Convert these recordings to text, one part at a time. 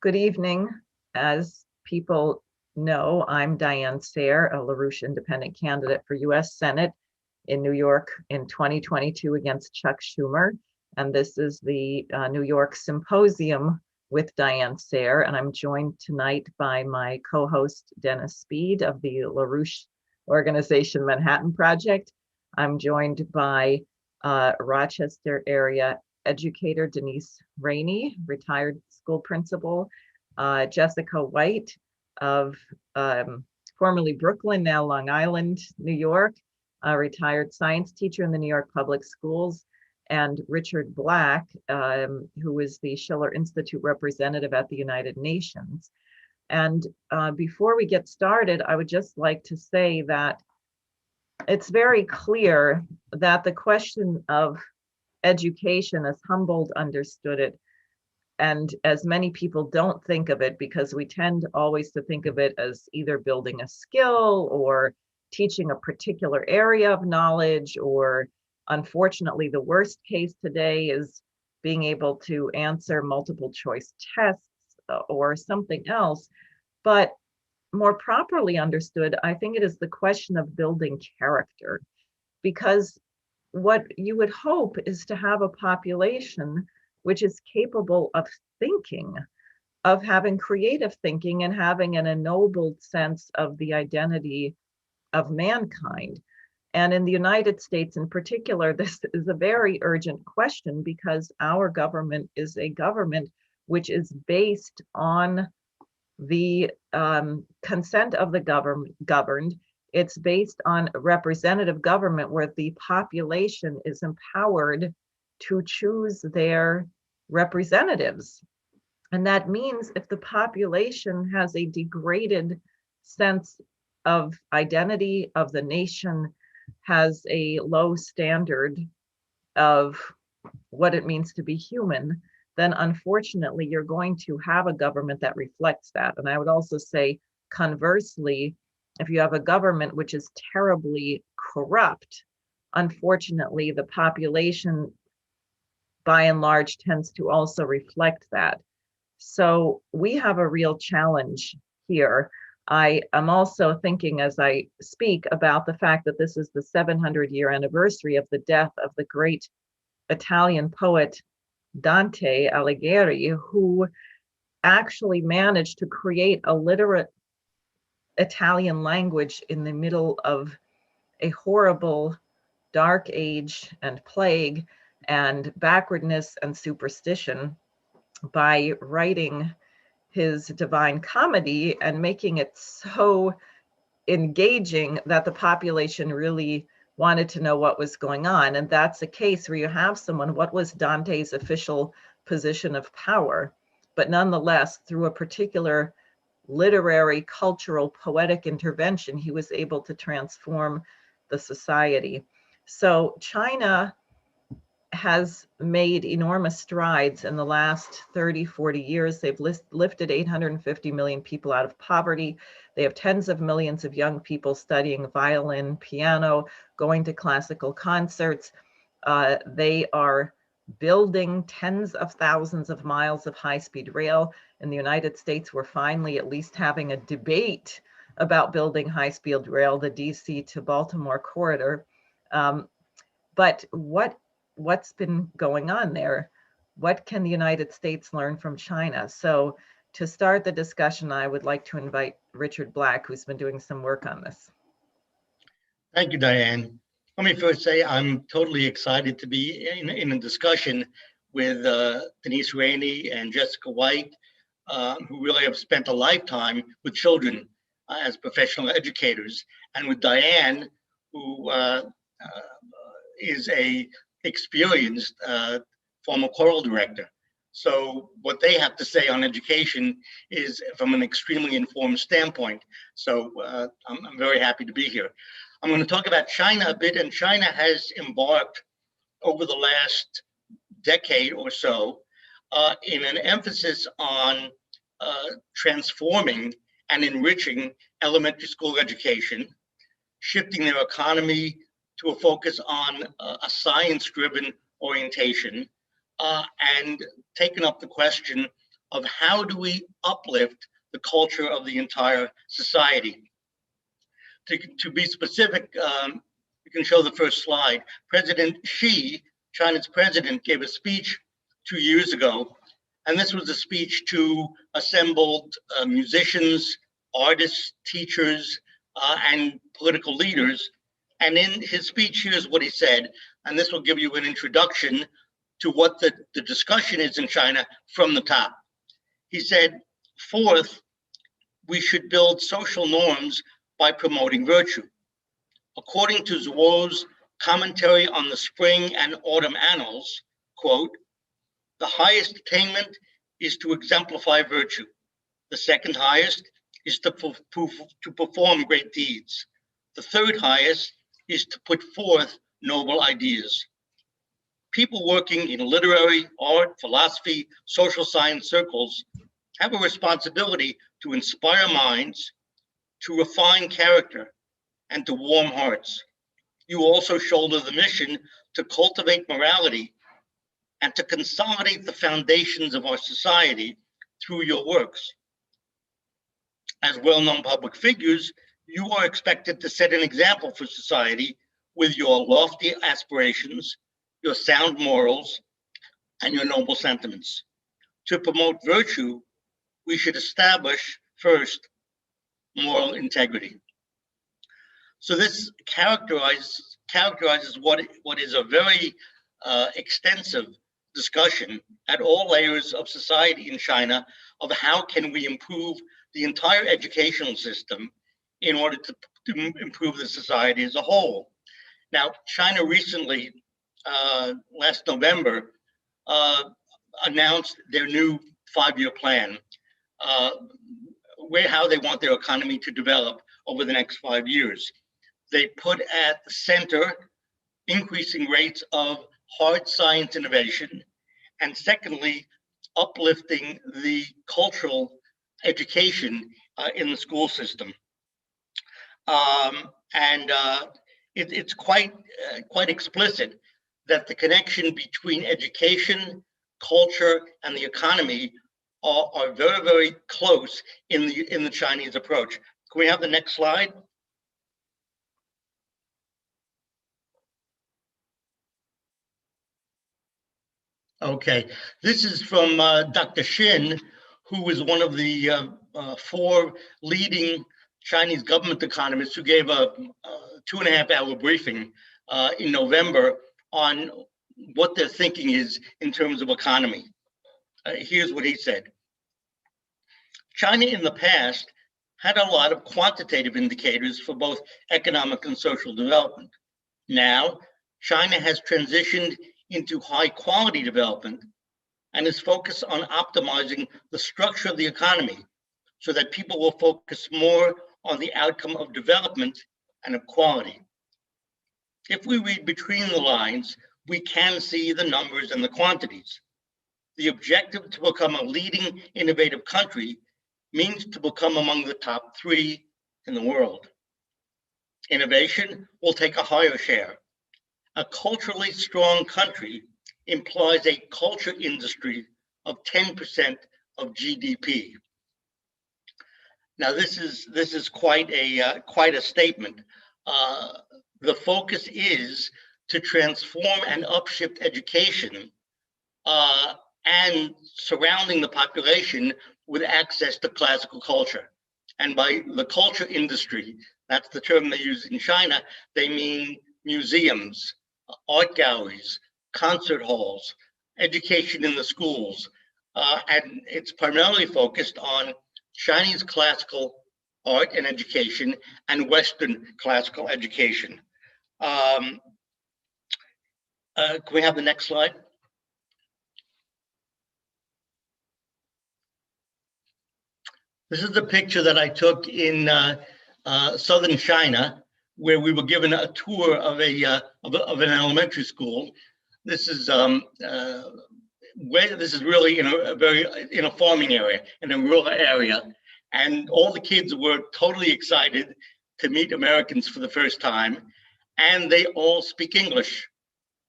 Good evening. As people know, I'm Diane Sare, a LaRouche independent candidate for U.S. Senate in New York in 2022 against Chuck Schumer. And this is the New York Symposium with Diane Sare. And I'm joined tonight by my co-host, Dennis Speed of the LaRouche Organization Manhattan Project. I'm joined by Rochester area educator Denise Rainey, retired school principal, Jessica White of formerly Brooklyn, now Long Island, New York, a retired science teacher in the New York Public Schools, and Richard Black, who is the Schiller Institute representative at the United Nations. And before we get started, I would just like to say that it's very clear that the question of education, as Humboldt understood it, and as many people don't think of it, because we tend always to think of it as either building a skill or teaching a particular area of knowledge, or unfortunately, the worst case today is being able to answer multiple choice tests or something else. But more properly understood, I think it is the question of building character, because what you would hope is to have a population which is capable of thinking, of having creative thinking, and having an ennobled sense of the identity of mankind. And in the United States in particular, this is a very urgent question, because our government is a government which is based on the consent of the governed. It's based on representative government, where the population is empowered to choose their representatives. And that means if the population has a degraded sense of identity of the nation, has a low standard of what it means to be human, then unfortunately you're going to have a government that reflects that. And I would also say, conversely, if you have a government which is terribly corrupt, unfortunately, the population by and large tends to also reflect that. So we have a real challenge here. I am also thinking as I speak about the fact that this is the 700-year anniversary of the death of the great Italian poet Dante Alighieri, who actually managed to create a literate Italian language in the middle of a horrible dark age and plague and backwardness and superstition by writing his Divine Comedy and making it so engaging that the population really wanted to know what was going on. And that's a case where you have someone, what was Dante's official position of power? But nonetheless, through a particular literary, cultural, poetic intervention, he was able to transform the society. So China has made enormous strides in the last 30, 40 years. They've lifted 850 million people out of poverty. They have tens of millions of young people studying violin, piano, going to classical concerts. They are building tens of thousands of miles of high-speed rail. In the United States, we're finally at least having a debate about building high-speed rail, the DC to Baltimore corridor. But what's been going on there? What can the United States learn from China? So to start the discussion, I would like to invite Richard Black, who's been doing some work on this. Thank you, Diane. Let me first say I'm totally excited to be in a discussion with Denise Rainey and Jessica White, who really have spent a lifetime with children as professional educators, and with Diane, who is a experienced former choral director. So what they have to say on education is from an extremely informed standpoint. So I'm very happy to be here. I'm going to talk about China a bit, and China has embarked over the last decade or so in an emphasis on transforming and enriching elementary school education, shifting their economy to a focus on a science-driven orientation, and taking up the question of how do we uplift the culture of the entire society. To be specific, you can show the first slide. President Xi, China's president, gave a speech 2 years ago, and this was a speech to assembled musicians, artists, teachers, and political leaders. And in his speech, here's what he said, and this will give you an introduction to what the discussion is in China from the top. He said, fourth, we should build social norms by promoting virtue. According to Zhuo's commentary on the spring and autumn annals, quote, the highest attainment is to exemplify virtue. The second highest is to perform great deeds. The third highest is to put forth noble ideas. People working in literary, art, philosophy, social science circles have a responsibility to inspire minds, to refine character, and to warm hearts. You also shoulder the mission to cultivate morality and to consolidate the foundations of our society through your works. As well-known public figures, you are expected to set an example for society with your lofty aspirations, your sound morals, and your noble sentiments. To promote virtue, we should establish first moral integrity. So this characterizes what is a very extensive discussion at all layers of society in China of how can we improve the entire educational system in order to improve the society as a whole. Now, China recently, last November, announced their new 5-year plan, how they want their economy to develop over the next 5 years. They put at the center increasing rates of hard science innovation, and secondly, uplifting the cultural education in the school system. It's quite explicit that the connection between education, culture, and the economy are very, very close in the Chinese approach. Can we have the next slide? Okay, this is from Dr. Xin, who was one of the 4 leading Chinese government economists who gave a 2.5-hour briefing in November on what their thinking is in terms of economy. Here's what he said. China in the past had a lot of quantitative indicators for both economic and social development. Now, China has transitioned into high quality development and is focused on optimizing the structure of the economy so that people will focus more on the outcome of development and of quality. If we read between the lines, we can see the numbers and the quantities. The objective to become a leading innovative country means to become among the top 3 in the world. Innovation will take a higher share. A culturally strong country implies a culture industry of 10% of GDP. Now, this is quite a statement. The focus is to transform and upshift education and surrounding the population with access to classical culture. And by the culture industry, that's the term they use in China, they mean museums, art galleries, concert halls, education in the schools, and it's primarily focused on Chinese classical art and education and Western classical education. Can we have the next slide? This is the picture that I took in southern China, where we were given a tour of an elementary school. This is really in a farming area, in a rural area, and all the kids were totally excited to meet Americans for the first time, and they all speak English.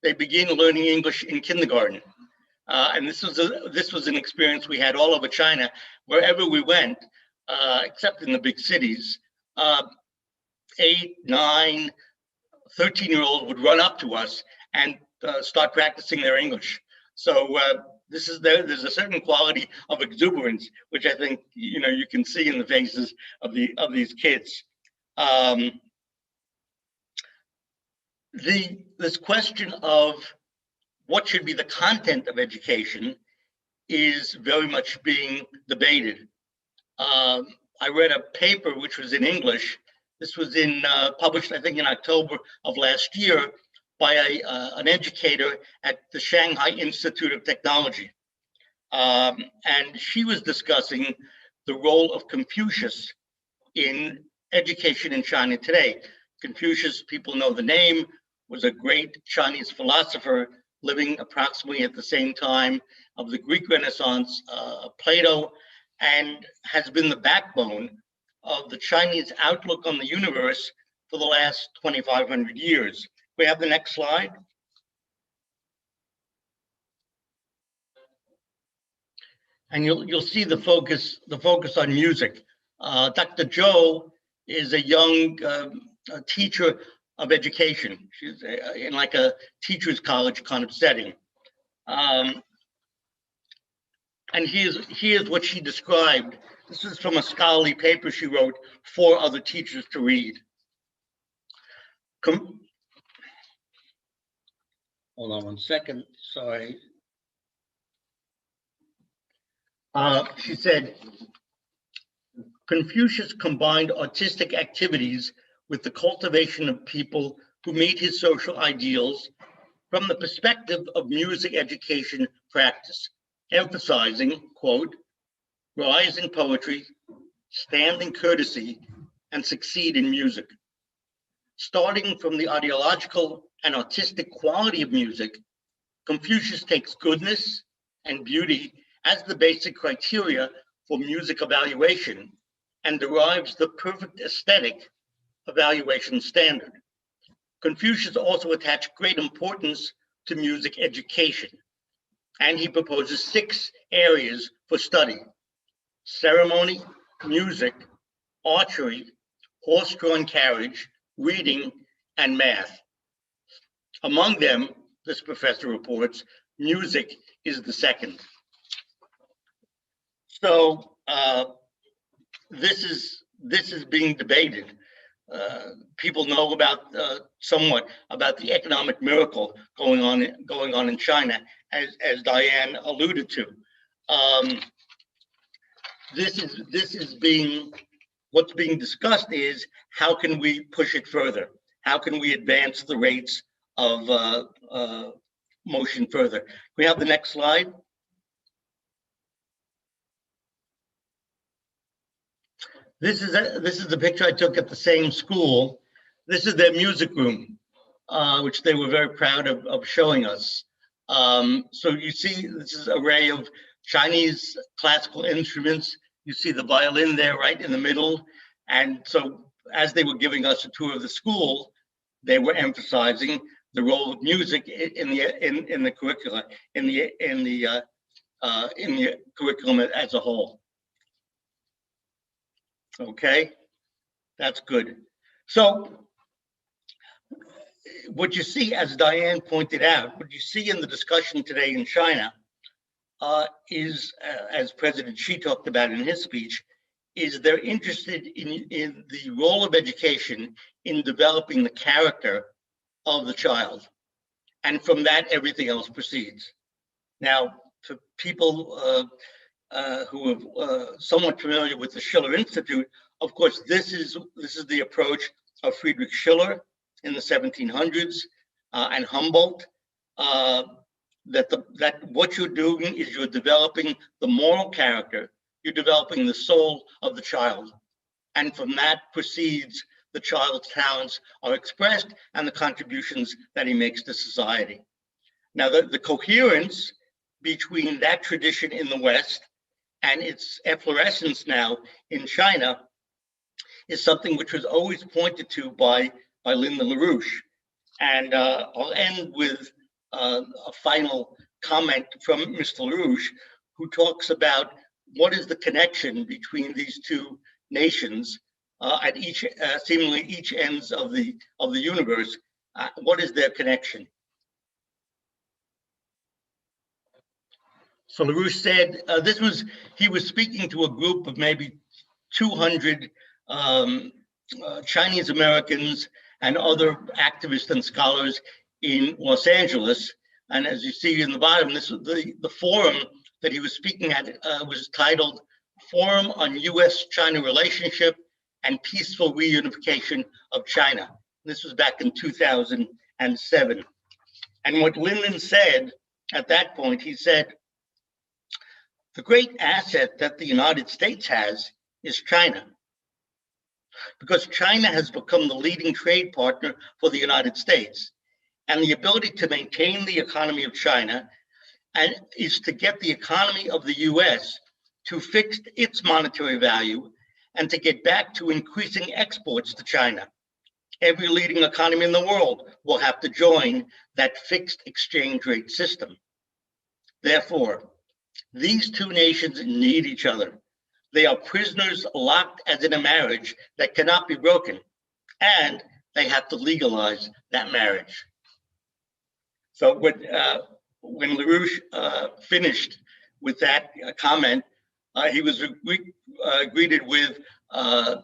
They begin learning English in kindergarten. And this was an experience we had all over China, wherever we went, except in the big cities. 8, 9, 13-year-olds would run up to us and start practicing their English. So there's a certain quality of exuberance, which I think you can see in the faces of these kids. This question of what should be the content of education is very much being debated. I read a paper which was in English. This was published, I think, in October of last year by an educator at the Shanghai Institute of Technology. And she was discussing the role of Confucius in education in China today. Confucius, people know the name, was a great Chinese philosopher living approximately at the same time of the Greek Renaissance, Plato, and has been the backbone of the Chinese outlook on the universe for the last 2,500 years. We have the next slide. And you'll see the focus on music. Dr. Zhou is a young teacher of education. She's in like a teacher's college kind of setting. And here's what she described. This is from a scholarly paper she wrote for other teachers to read. Hold on one second, sorry. She said, Confucius combined artistic activities with the cultivation of people who meet his social ideals from the perspective of music education practice, emphasizing, quote, rise in poetry, stand in courtesy, and succeed in music. Starting from the ideological and artistic quality of music, Confucius takes goodness and beauty as the basic criteria for music evaluation and derives the perfect aesthetic evaluation standard. Confucius also attached great importance to music education, and he proposes 6 areas for study: ceremony, music, archery, horse-drawn carriage, reading, and math. Among them, this professor reports, music is the second. So this is being debated. People know about somewhat about the economic miracle going on in China, as Diane alluded to. What's being discussed is how can we push it further? How can we advance the rates of motion further? Can we have the next slide? This is the picture I took at the same school. This is their music room, which they were very proud of showing us. So you see, this is an array of Chinese classical instruments. You see the violin there right in the middle. And so as they were giving us a tour of the school, they were emphasizing the role of music in the curricula, in the curriculum as a whole. Okay, that's good. So what you see, as Diane pointed out, what you see in the discussion today in China is, as President Xi talked about in his speech, is they're interested in the role of education in developing the character of the child. And from that, everything else proceeds. Now, for people who are somewhat familiar with the Schiller Institute, of course, this is the approach of Friedrich Schiller in the 1700s and Humboldt. That what you're doing is you're developing the moral character, you're developing the soul of the child, and from that proceeds the child's talents are expressed and the contributions that he makes to society. Now, the coherence between that tradition in the West and its efflorescence now in China is something which was always pointed to by Linda LaRouche. And I'll end with a final comment from Mr. LaRouche, who talks about what is the connection between these two nations at each seemingly each ends of the universe. What is their connection? So LaRouche said he was speaking to a group of maybe 200 Chinese Americans and other activists and scholars in Los Angeles. And as you see in the bottom, this was the forum that he was speaking at was titled Forum on U.S.-China Relationship and Peaceful Reunification of China. This was back in 2007. And what Lyndon said at that point, he said, the great asset that the United States has is China, because China has become the leading trade partner for the United States. And the ability to maintain the economy of China and is to get the economy of the US to fix its monetary value and to get back to increasing exports to China. Every leading economy in the world will have to join that fixed exchange rate system. Therefore, these two nations need each other. They are prisoners locked as in a marriage that cannot be broken, and they have to legalize that marriage. So when LaRouche finished with that comment, he was greeted with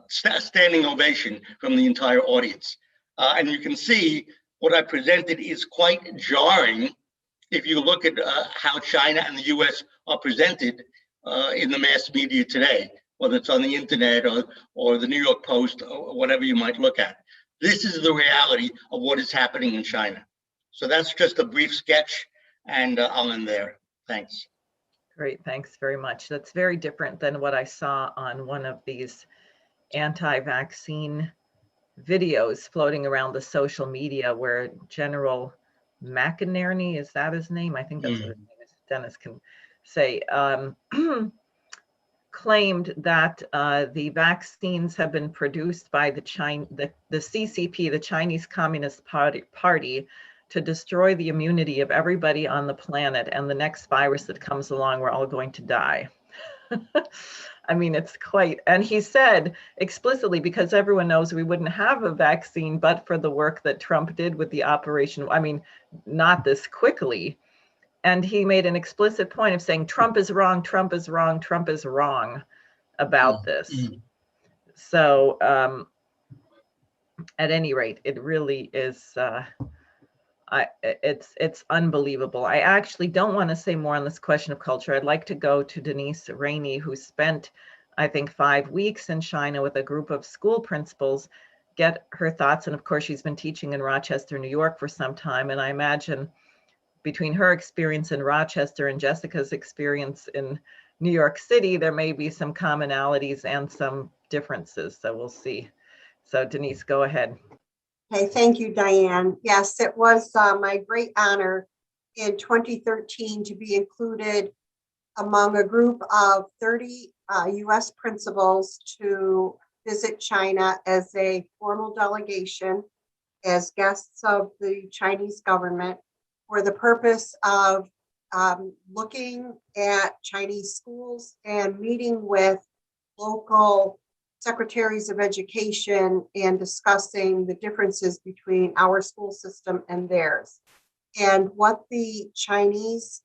standing ovation from the entire audience. And you can see what I presented is quite jarring if you look at how China and the US are presented in the mass media today, whether it's on the internet or the New York Post or whatever you might look at. This is the reality of what is happening in China. So that's just a brief sketch, and I'll end there. Thanks. Great, thanks very much. That's very different than what I saw on one of these anti-vaccine videos floating around the social media where General McInerney, is that his name? I think that's what his name is. Dennis can say, claimed that the vaccines have been produced by the CCP, the Chinese Communist Party, to destroy the immunity of everybody on the planet, and the next virus that comes along, we're all going to die. I mean, it's quite, and he said explicitly, because everyone knows we wouldn't have a vaccine but for the work that Trump did with the operation, I mean, not this quickly. And he made an explicit point of saying, Trump is wrong, Trump is wrong, Trump is wrong about this. So at any rate, it really is, it's unbelievable. I actually don't want to say more on this question of culture. I'd like to go to Denise Rainey, who spent, I think, 5 weeks in China with a group of school principals, get her thoughts. And of course, she's been teaching in Rochester, New York for some time. And I imagine between her experience in Rochester and Jessica's experience in New York City, there may be some commonalities and some differences. So we'll see. So Denise, go ahead. Okay, thank you, Diane. Yes, it was my great honor in 2013 to be included among a group of 30 US principals to visit China as a formal delegation as guests of the Chinese government for the purpose of looking at Chinese schools and meeting with local secretaries of education and discussing the differences between our school system and theirs. And what the Chinese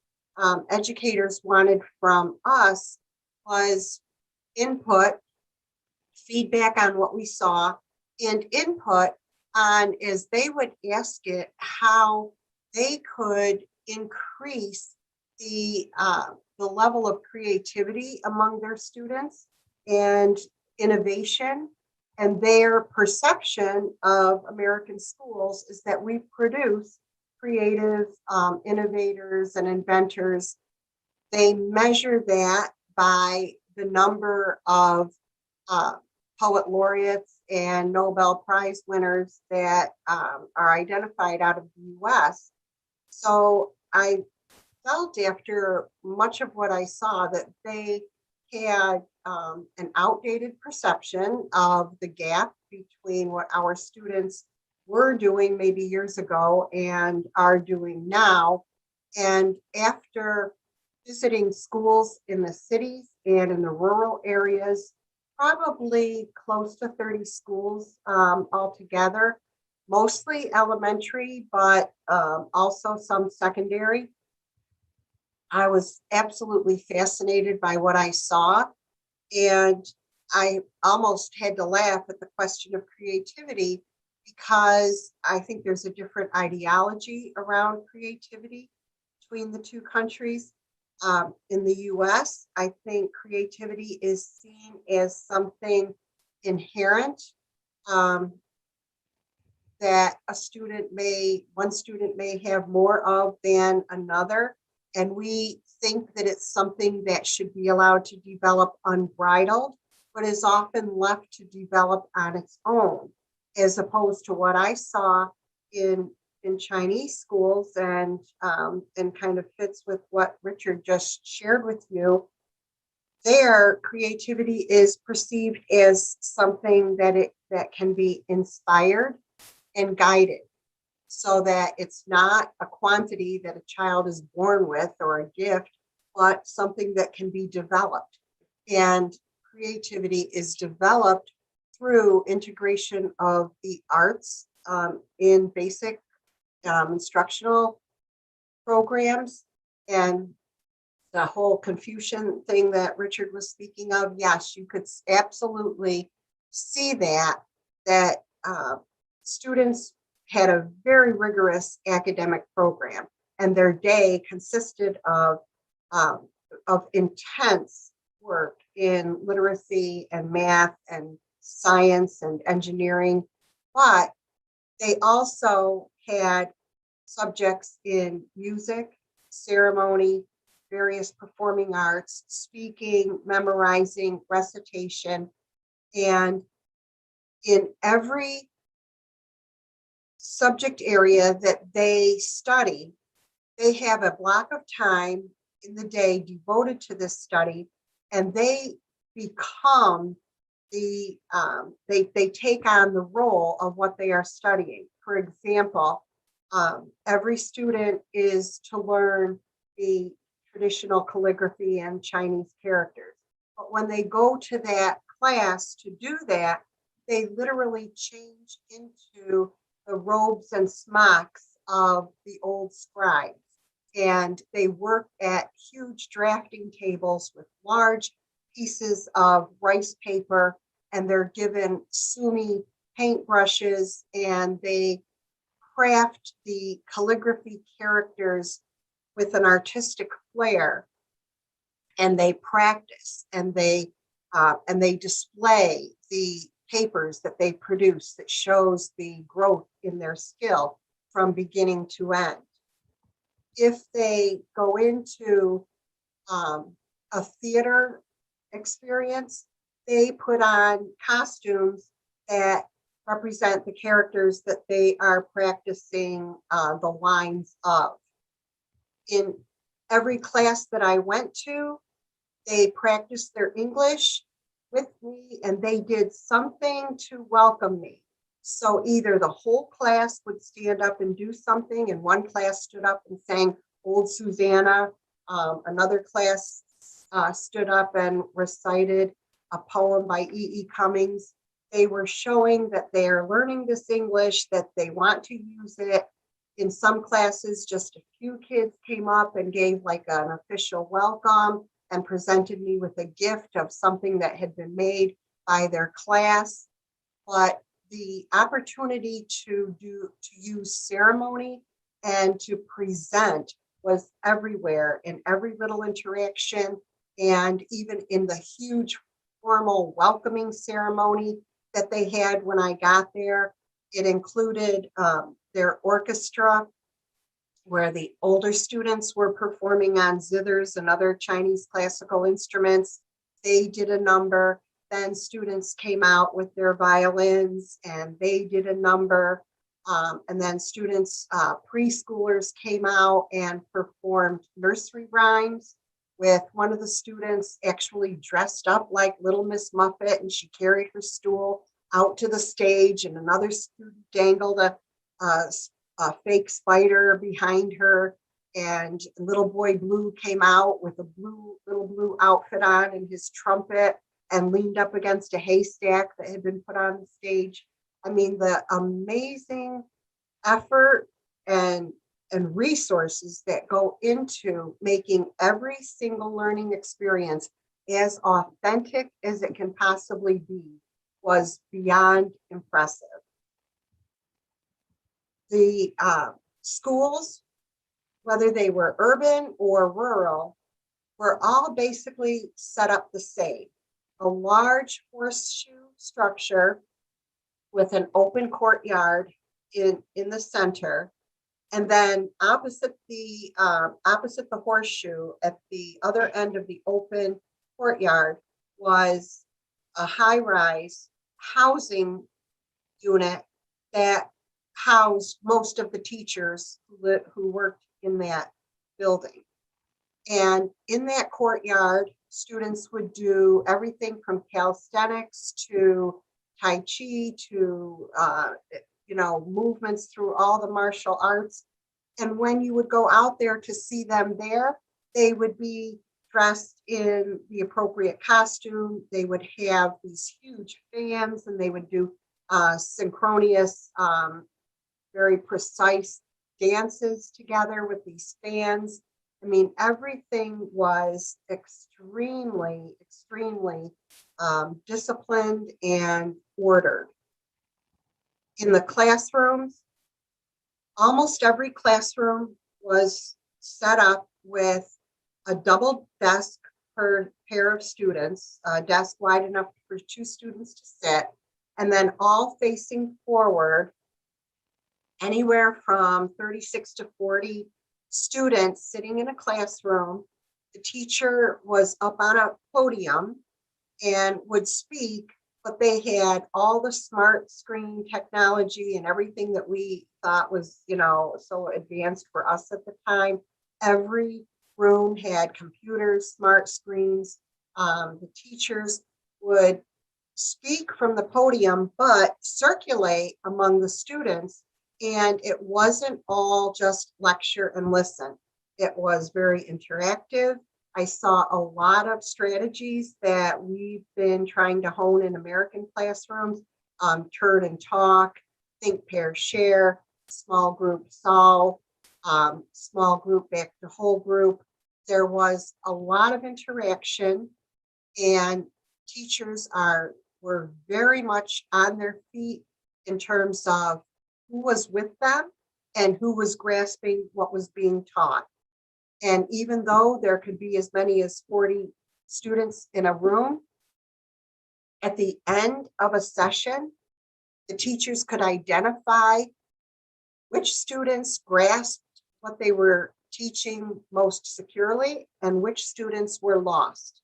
educators wanted from us was input, feedback on what we saw, and input on, as they would ask it, how they could increase the level of creativity among their students and innovation. And their perception of American schools is that we produce creative innovators and inventors. They measure that by the number of poet laureates and Nobel Prize winners that are identified out of the US. So I felt, after much of what I saw, that they had an outdated perception of the gap between what our students were doing maybe years ago and are doing now. And after visiting schools in the cities and in the rural areas, probably close to 30 schools altogether, mostly elementary, but also some secondary. I was absolutely fascinated by what I saw. And I almost had to laugh at the question of creativity because I think there's a different ideology around creativity between the two countries. In the US, I think creativity is seen as something inherent um, that one student may have more of than another. And we think that it's something that should be allowed to develop unbridled, but is often left to develop on its own, as opposed to what I saw in Chinese schools and kind of fits with what Richard just shared with you. Their creativity is perceived as something that can be inspired and guided, so that it's not a quantity that a child is born with or a gift, but something that can be developed. And creativity is developed through integration of the arts in basic instructional programs. And the whole Confucian thing that Richard was speaking of, yes, you could absolutely see that students had a very rigorous academic program, and their day consisted of intense work in literacy and math and science and engineering, but they also had subjects in music, ceremony, various performing arts, speaking, memorizing, recitation, and in every subject area that they study, they have a block of time in the day devoted to this study, and they become they take on the role of what they are studying. For example, every student is to learn the traditional calligraphy and Chinese characters. But when they go to that class to do that, they literally change into the robes and smocks of the old scribes. And they work at huge drafting tables with large pieces of rice paper, and they're given sumi paintbrushes, and they craft the calligraphy characters with an artistic flair, and they practice, and they display the papers that they produce that shows the growth in their skill from beginning to end. If they go into a theater experience, they put on costumes that represent the characters that they are practicing the lines of. In every class that I went to, they practiced their English with me, and they did something to welcome me. So either the whole class would stand up and do something, and one class stood up and sang Old Susanna. Another class stood up and recited a poem by E.E. Cummings. They were showing that they are learning this English, that they want to use it. In some classes, just a few kids came up and gave like an official welcome and presented me with a gift of something that had been made by their class. But the opportunity to use ceremony and to present was everywhere, in every little interaction, and even in the huge formal welcoming ceremony that they had when I got there. It included their orchestra, where the older students were performing on zithers and other Chinese classical instruments. They did a number. Then students came out with their violins and they did a number. And then students, preschoolers came out and performed nursery rhymes, with one of the students actually dressed up like Little Miss Muffet, and she carried her stool out to the stage, and another student dangled a fake spider behind her. and little boy Blue came out with a little blue outfit on and his trumpet and leaned up against a haystack that had been put on the stage. I mean, the amazing effort and resources that go into making every single learning experience as authentic as it can possibly be was beyond impressive. The schools, whether they were urban or rural, were all basically set up the same. A large horseshoe structure with an open courtyard in the center. And then opposite the horseshoe, at the other end of the open courtyard, was a high-rise housing unit that housed most of the teachers who worked in that building. And in that courtyard, students would do everything from calisthenics to Tai Chi to movements through all the martial arts. And when you would go out there to see them there, they would be dressed in the appropriate costume. They would have these huge fans and they would do synchronous, very precise dances together with these fans. I mean, everything was extremely, extremely disciplined and ordered. In the classrooms, almost every classroom was set up with a double desk per pair of students, a desk wide enough for 2 students to sit, and then all facing forward, anywhere from 36 to 40 students sitting in a classroom. The teacher was up on a podium and would speak, but they had all the smart screen technology and everything that we thought was, so advanced for us at the time. Every room had computers, smart screens. The teachers would speak from the podium, but circulate among the students. And it wasn't all just lecture and listen. It was very interactive. I saw a lot of strategies that we've been trying to hone in American classrooms, turn and talk, think, pair, share, small group solve, small group back to whole group. There was a lot of interaction, and teachers were very much on their feet in terms of who was with them and who was grasping what was being taught. And even though there could be as many as 40 students in a room, at the end of a session, the teachers could identify which students grasped what they were teaching most securely and which students were lost.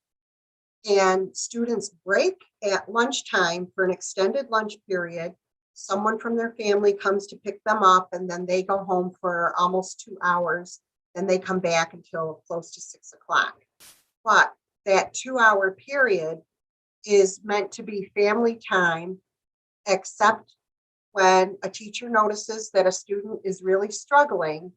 And students break at lunchtime for an extended lunch period. Someone from their family comes to pick them up, and then they go home for almost 2 hours. Then they come back until close to 6 o'clock. But that 2-hour period is meant to be family time, except when a teacher notices that a student is really struggling.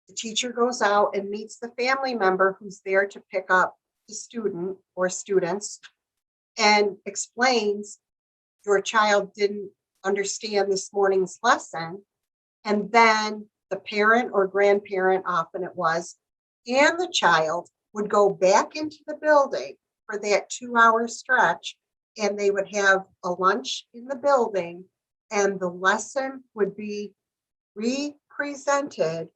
The teacher goes out and meets the family member who's there to pick up the student or students and explains, your child didn't understand this morning's lesson. And then the parent or grandparent, often it was, and the child would go back into the building for that 2-hour stretch, and they would have a lunch in the building, and the lesson would be re-presented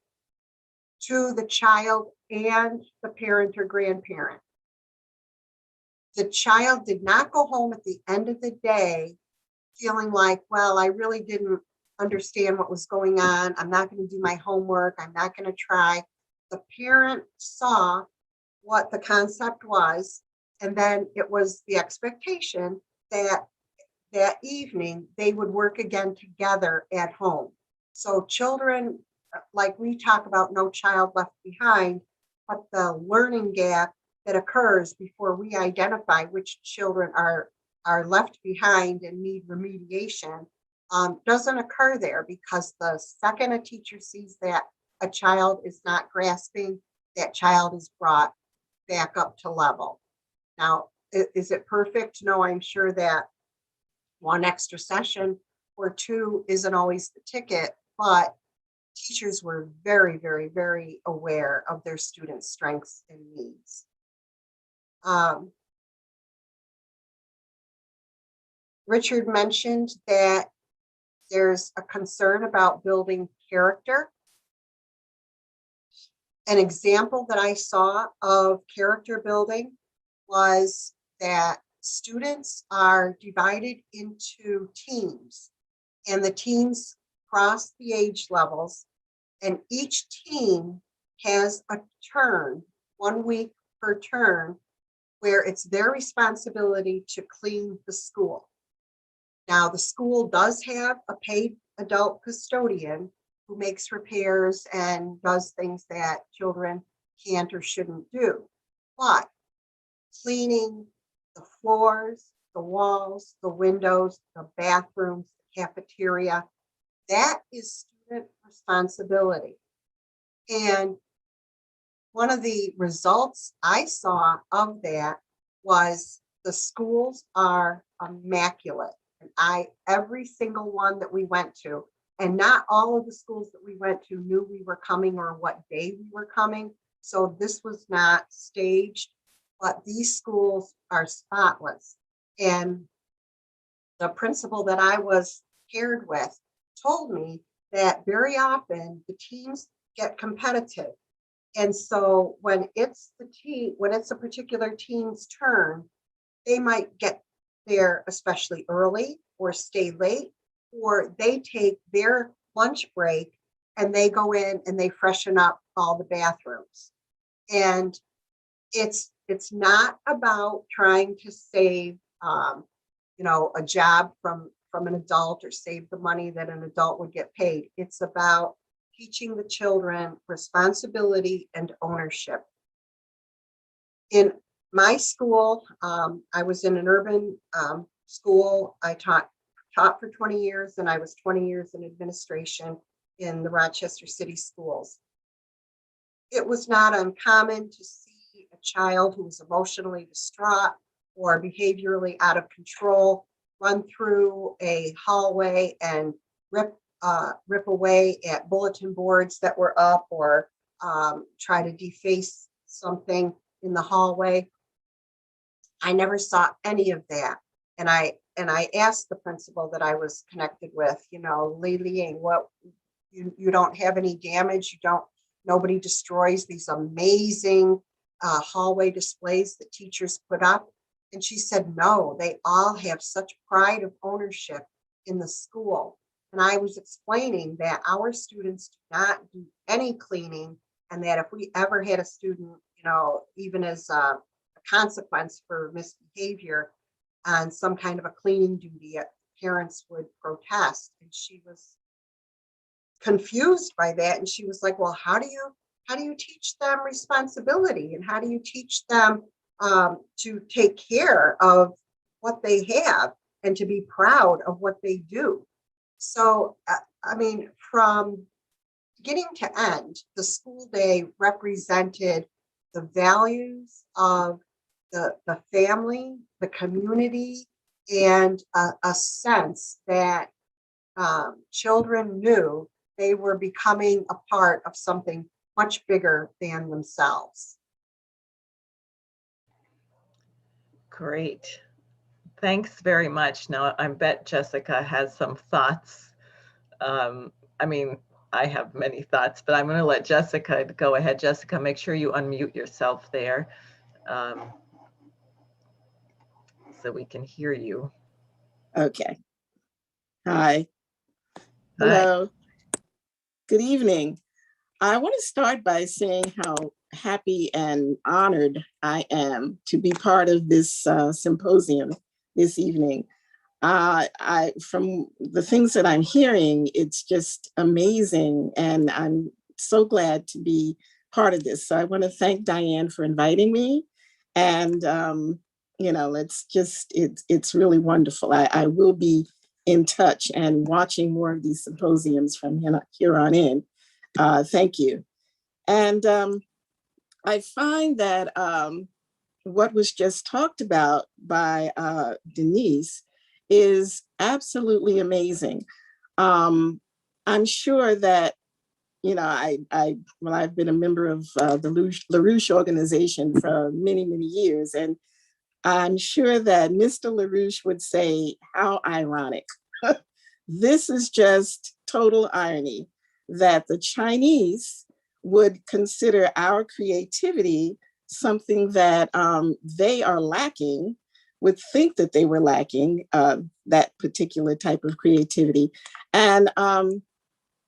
to the child and the parent or grandparent. The child did not go home at the end of the day feeling like, well, I really didn't understand what was going on. I'm not going to do my homework. I'm not going to try. The parent saw what the concept was, and then it was the expectation that that evening they would work again together at home. So children, like we talk about no child left behind, but the learning gap that occurs before we identify which children are left behind and need remediation doesn't occur there, because the second a teacher sees that a child is not grasping, that child is brought back up to level. Now, is it perfect? No, I'm sure that one extra session or two isn't always the ticket, but teachers were very, very, very aware of their students' strengths and needs. Richard mentioned that there's a concern about building character. An example that I saw of character building was that students are divided into teams, and the teams cross the age levels, and each team has a turn, 1 week per turn, where it's their responsibility to clean the school. Now, the school does have a paid adult custodian who makes repairs and does things that children can't or shouldn't do. But cleaning the floors, the walls, the windows, the bathrooms, the cafeteria, that is student responsibility. And one of the results I saw of that was the schools are immaculate. And every single one that we went to, and not all of the schools that we went to knew we were coming or what day we were coming. So this was not staged, but these schools are spotless. And the principal that I was paired with told me that very often the teams get competitive. And so when it's a particular team's turn, they might get there especially early or stay late, or they take their lunch break and they go in and they freshen up all the bathrooms. And it's not about trying to save a job from an adult or save the money that an adult would get paid. It's about teaching the children responsibility and ownership. In my school, I was in an urban school. I taught for 20 years, and I was 20 years in administration in the Rochester City Schools. It was not uncommon to see a child who was emotionally distraught or behaviorally out of control run through a hallway and rip away at bulletin boards that were up, or try to deface something in the hallway. I never saw any of that. And I asked the principal that I was connected with, Liliane, what, you don't have any damage? Nobody destroys these amazing hallway displays that teachers put up? And she said, no, they all have such pride of ownership in the school. And I was explaining that our students do not do any cleaning, and that if we ever had a student, even as a consequence for misbehavior on some kind of a cleaning duty, parents would protest. And she was confused by that. And she was like, well, how do you teach them responsibility? And how do you teach them to take care of what they have and to be proud of what they do? So, from beginning to end, the school day represented the values of the family, the community, and a sense that children knew they were becoming a part of something much bigger than themselves. Great. Thanks very much. Now, I bet Jessica has some thoughts. I have many thoughts, but I'm going to let Jessica go ahead. Jessica, make sure you unmute yourself there so we can hear you. Okay. Hi. Hello. Hi. Good evening. I want to start by saying how happy and honored I am to be part of this symposium this evening. From the things that I'm hearing, it's just amazing, and I'm so glad to be part of this. So I want to thank Diane for inviting me, and it's really wonderful. I will be in touch and watching more of these symposiums from here on in. Thank you. And I find that what was just talked about by Denise is absolutely amazing. I'm sure that, you know, I've been a member of the LaRouche organization for many, many years, and I'm sure that Mr. LaRouche would say, how ironic. This is just total irony that the Chinese would consider our creativity something that they are lacking, would think that they were lacking that particular type of creativity. And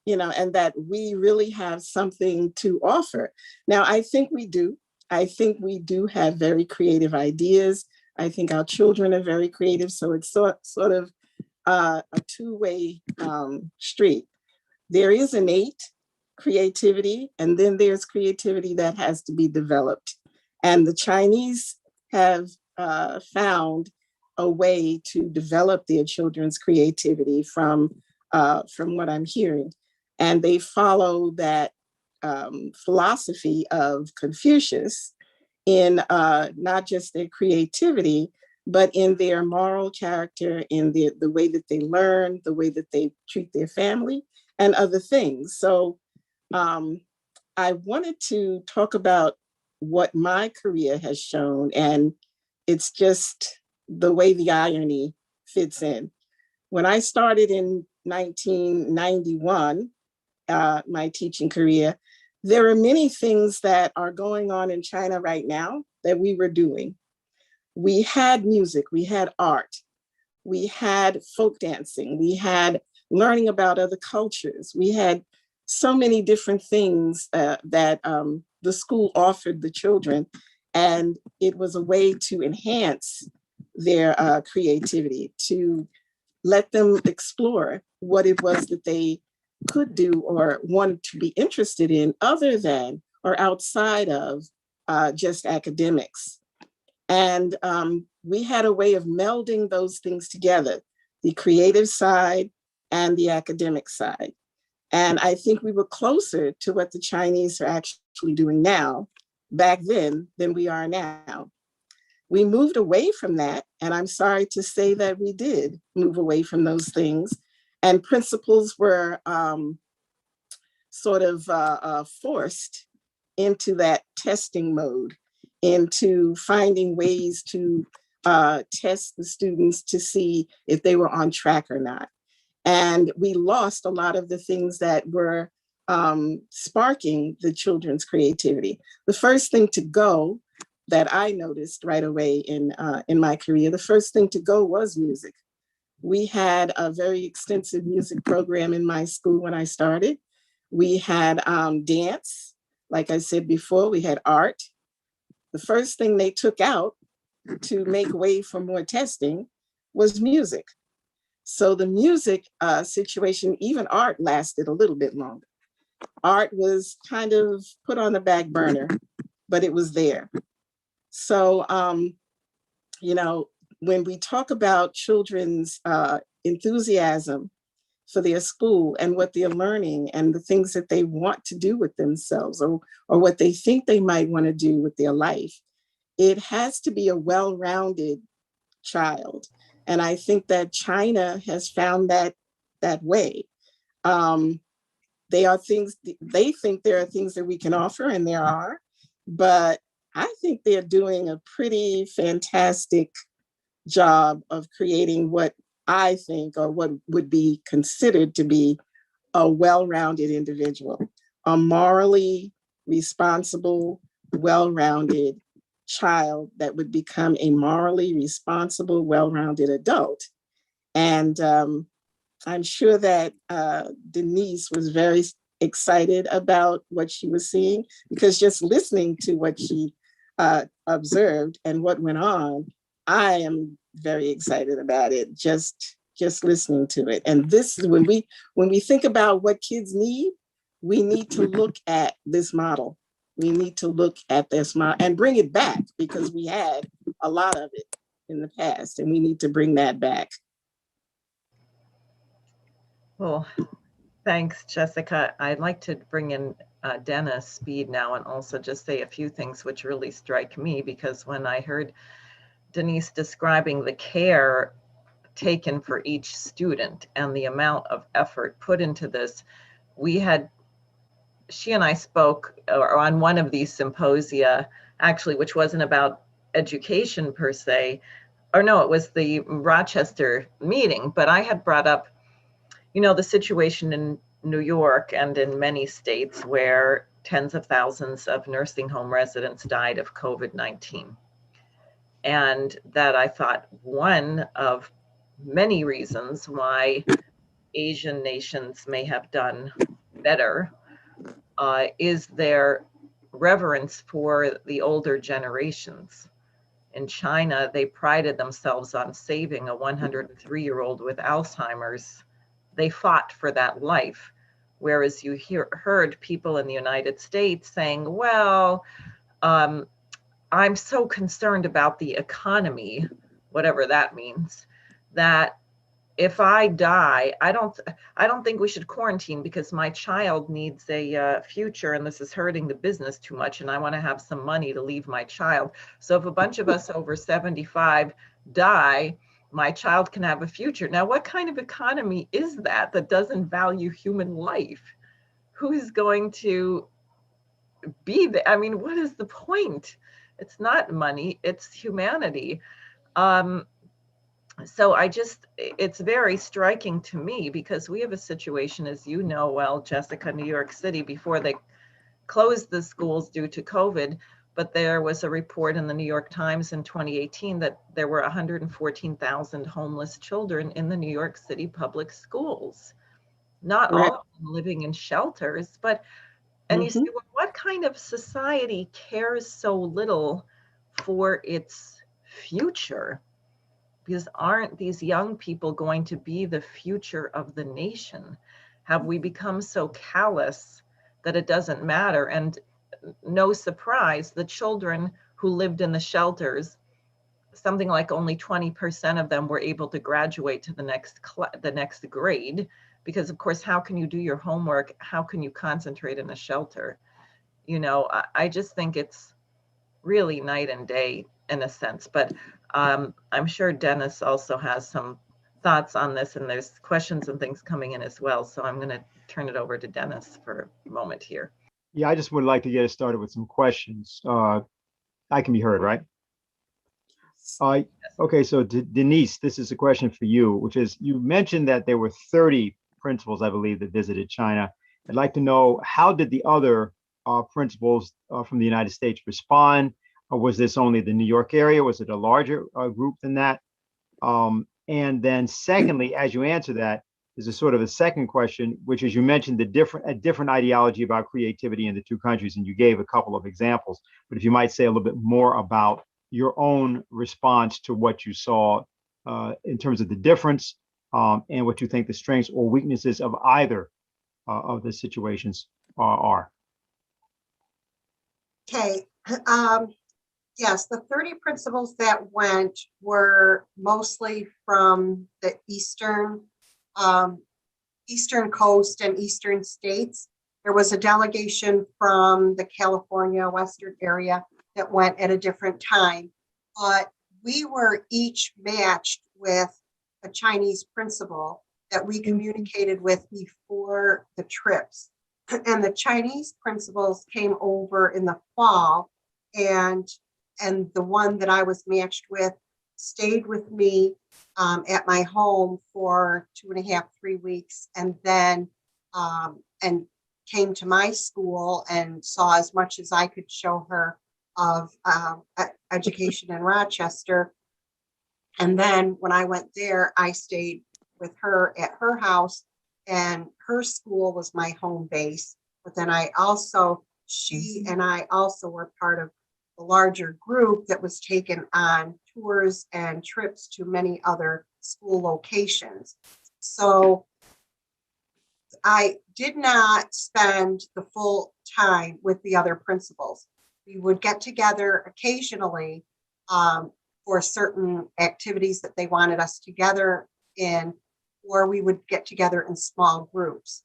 you know, and that we really have something to offer. Now, I think we do. I think we do have very creative ideas. I think our children are very creative. So it's sort of a two-way street. There is innate creativity, and then there's creativity that has to be developed. And the Chinese have found a way to develop their children's creativity from what I'm hearing. And they follow that philosophy of Confucius in not just their creativity, but in their moral character, in the way that they learn, the way that they treat their family, and other things. So I wanted to talk about what my career has shown, and it's just the way the irony fits in. When I started in 1991, my teaching career, there are many things that are going on in China right now that we were doing. We had music, we had art, we had folk dancing, we had learning about other cultures. We had so many different things that the school offered the children, and it was a way to enhance their creativity, to let them explore what it was that they could do or wanted to be interested in other than or outside of just academics. And we had a way of melding those things together, the creative side and the academic side. And I think we were closer to what the Chinese are actually doing now, back then, than we are now. We moved away from that, and I'm sorry to say that we did move away from those things. And principals were sort of forced into that testing mode, into finding ways to test the students to see if they were on track or not. And we lost a lot of the things that were sparking the children's creativity. The first thing to go that I noticed right away in my career, the first thing to go was music. We had a very extensive music program in my school when I started. We had dance, like I said before, we had art. The first thing they took out to make way for more testing was music. So the music situation, even art lasted a little bit longer. Art was kind of put on the back burner, but it was there. So, you know, when we talk about children's enthusiasm for their school and what they're learning and the things that they want to do with themselves or what they think they might want to do with their life, it has to be a well-rounded child. And I think that China has found that way. They think there are things that we can offer, and there are, but I think they're doing a pretty fantastic job of creating what I think or what would be considered to be a well-rounded individual, a morally responsible, well-rounded child that would become a morally responsible, well-rounded adult. And I'm sure that Denise was very excited about what she was seeing, because just listening to what she observed and what went on, I am very excited about it, just listening to it. And this is when we think about what kids need, we need to look at this model. We need to look at this model and bring it back, because we had a lot of it in the past and we need to bring that back. Well, Thanks, Jessica. I'd like to bring in Dennis Speed now and also just say a few things which really strike me, because when I heard Denise describing the care taken for each student and the amount of effort put into this, she and I spoke on one of these symposia, actually, which wasn't about education per se, or no, it was the Rochester meeting, but I had brought up, the situation in New York and in many states where tens of thousands of nursing home residents died of COVID-19. And that I thought one of many reasons why Asian nations may have done better is their reverence for the older generations. In China, they prided themselves on saving a 103-year-old with Alzheimer's. They fought for that life. Whereas you heard people in the United States saying, well, I'm so concerned about the economy, whatever that means, that if I die, I don't think we should quarantine because my child needs a future and this is hurting the business too much and I want to have some money to leave my child. So if a bunch of us over 75 die, my child can have a future. Now, what kind of economy is that doesn't value human life? Who is going to be there? I mean, what is the point? It's not money, it's humanity. So it's very striking to me because we have a situation, as you know well, Jessica, New York City, before they closed the schools due to COVID, but there was a report in the New York Times in 2018 that there were 114,000 homeless children in the New York City public schools. Not Right. all of them living in shelters, and you say, well, what kind of society cares so little for its future? Because aren't these young people going to be the future of the nation? Have we become so callous that it doesn't matter? And no surprise, the children who lived in the shelters, something like only 20% of them were able to graduate to the next grade, because of course, how can you do your homework? How can you concentrate in a shelter? I just think it's really night and day in a sense, but I'm sure Dennis also has some thoughts on this, and there's questions and things coming in as well. So I'm going to turn it over to Dennis for a moment here. Yeah, I just would like to get us started with some questions. I can be heard, right? Okay, so Denise, this is a question for you, which is, you mentioned that there were 30 principals, I believe, that visited China. I'd like to know, how did the other principals from the United States respond? Or was this only the New York area? Was it a larger group than that? And then secondly, as you answer that, there's a sort of a second question, which is, you mentioned a different ideology about creativity in the two countries, and you gave a couple of examples. But if you might say a little bit more about your own response to what you saw in terms of the difference, and what you think the strengths or weaknesses of either of the situations are. Okay. Yes, the 30 principals that went were mostly from the eastern coast and eastern states. There was a delegation from the California Western area that went at a different time, but we were each matched with a Chinese principal that we communicated with before the trips. And the Chinese principals came over in the fall, and the one that I was matched with stayed with me at my home for 2.5, 3 weeks, and then and came to my school and saw as much as I could show her of education in Rochester. And then when I went there, I stayed with her at her house, and her school was my home base. But then she and I also were part of the larger group that was taken on tours and trips to many other school locations. So I did not spend the full time with the other principals. We would get together occasionally for certain activities that they wanted us together in, or we would get together in small groups.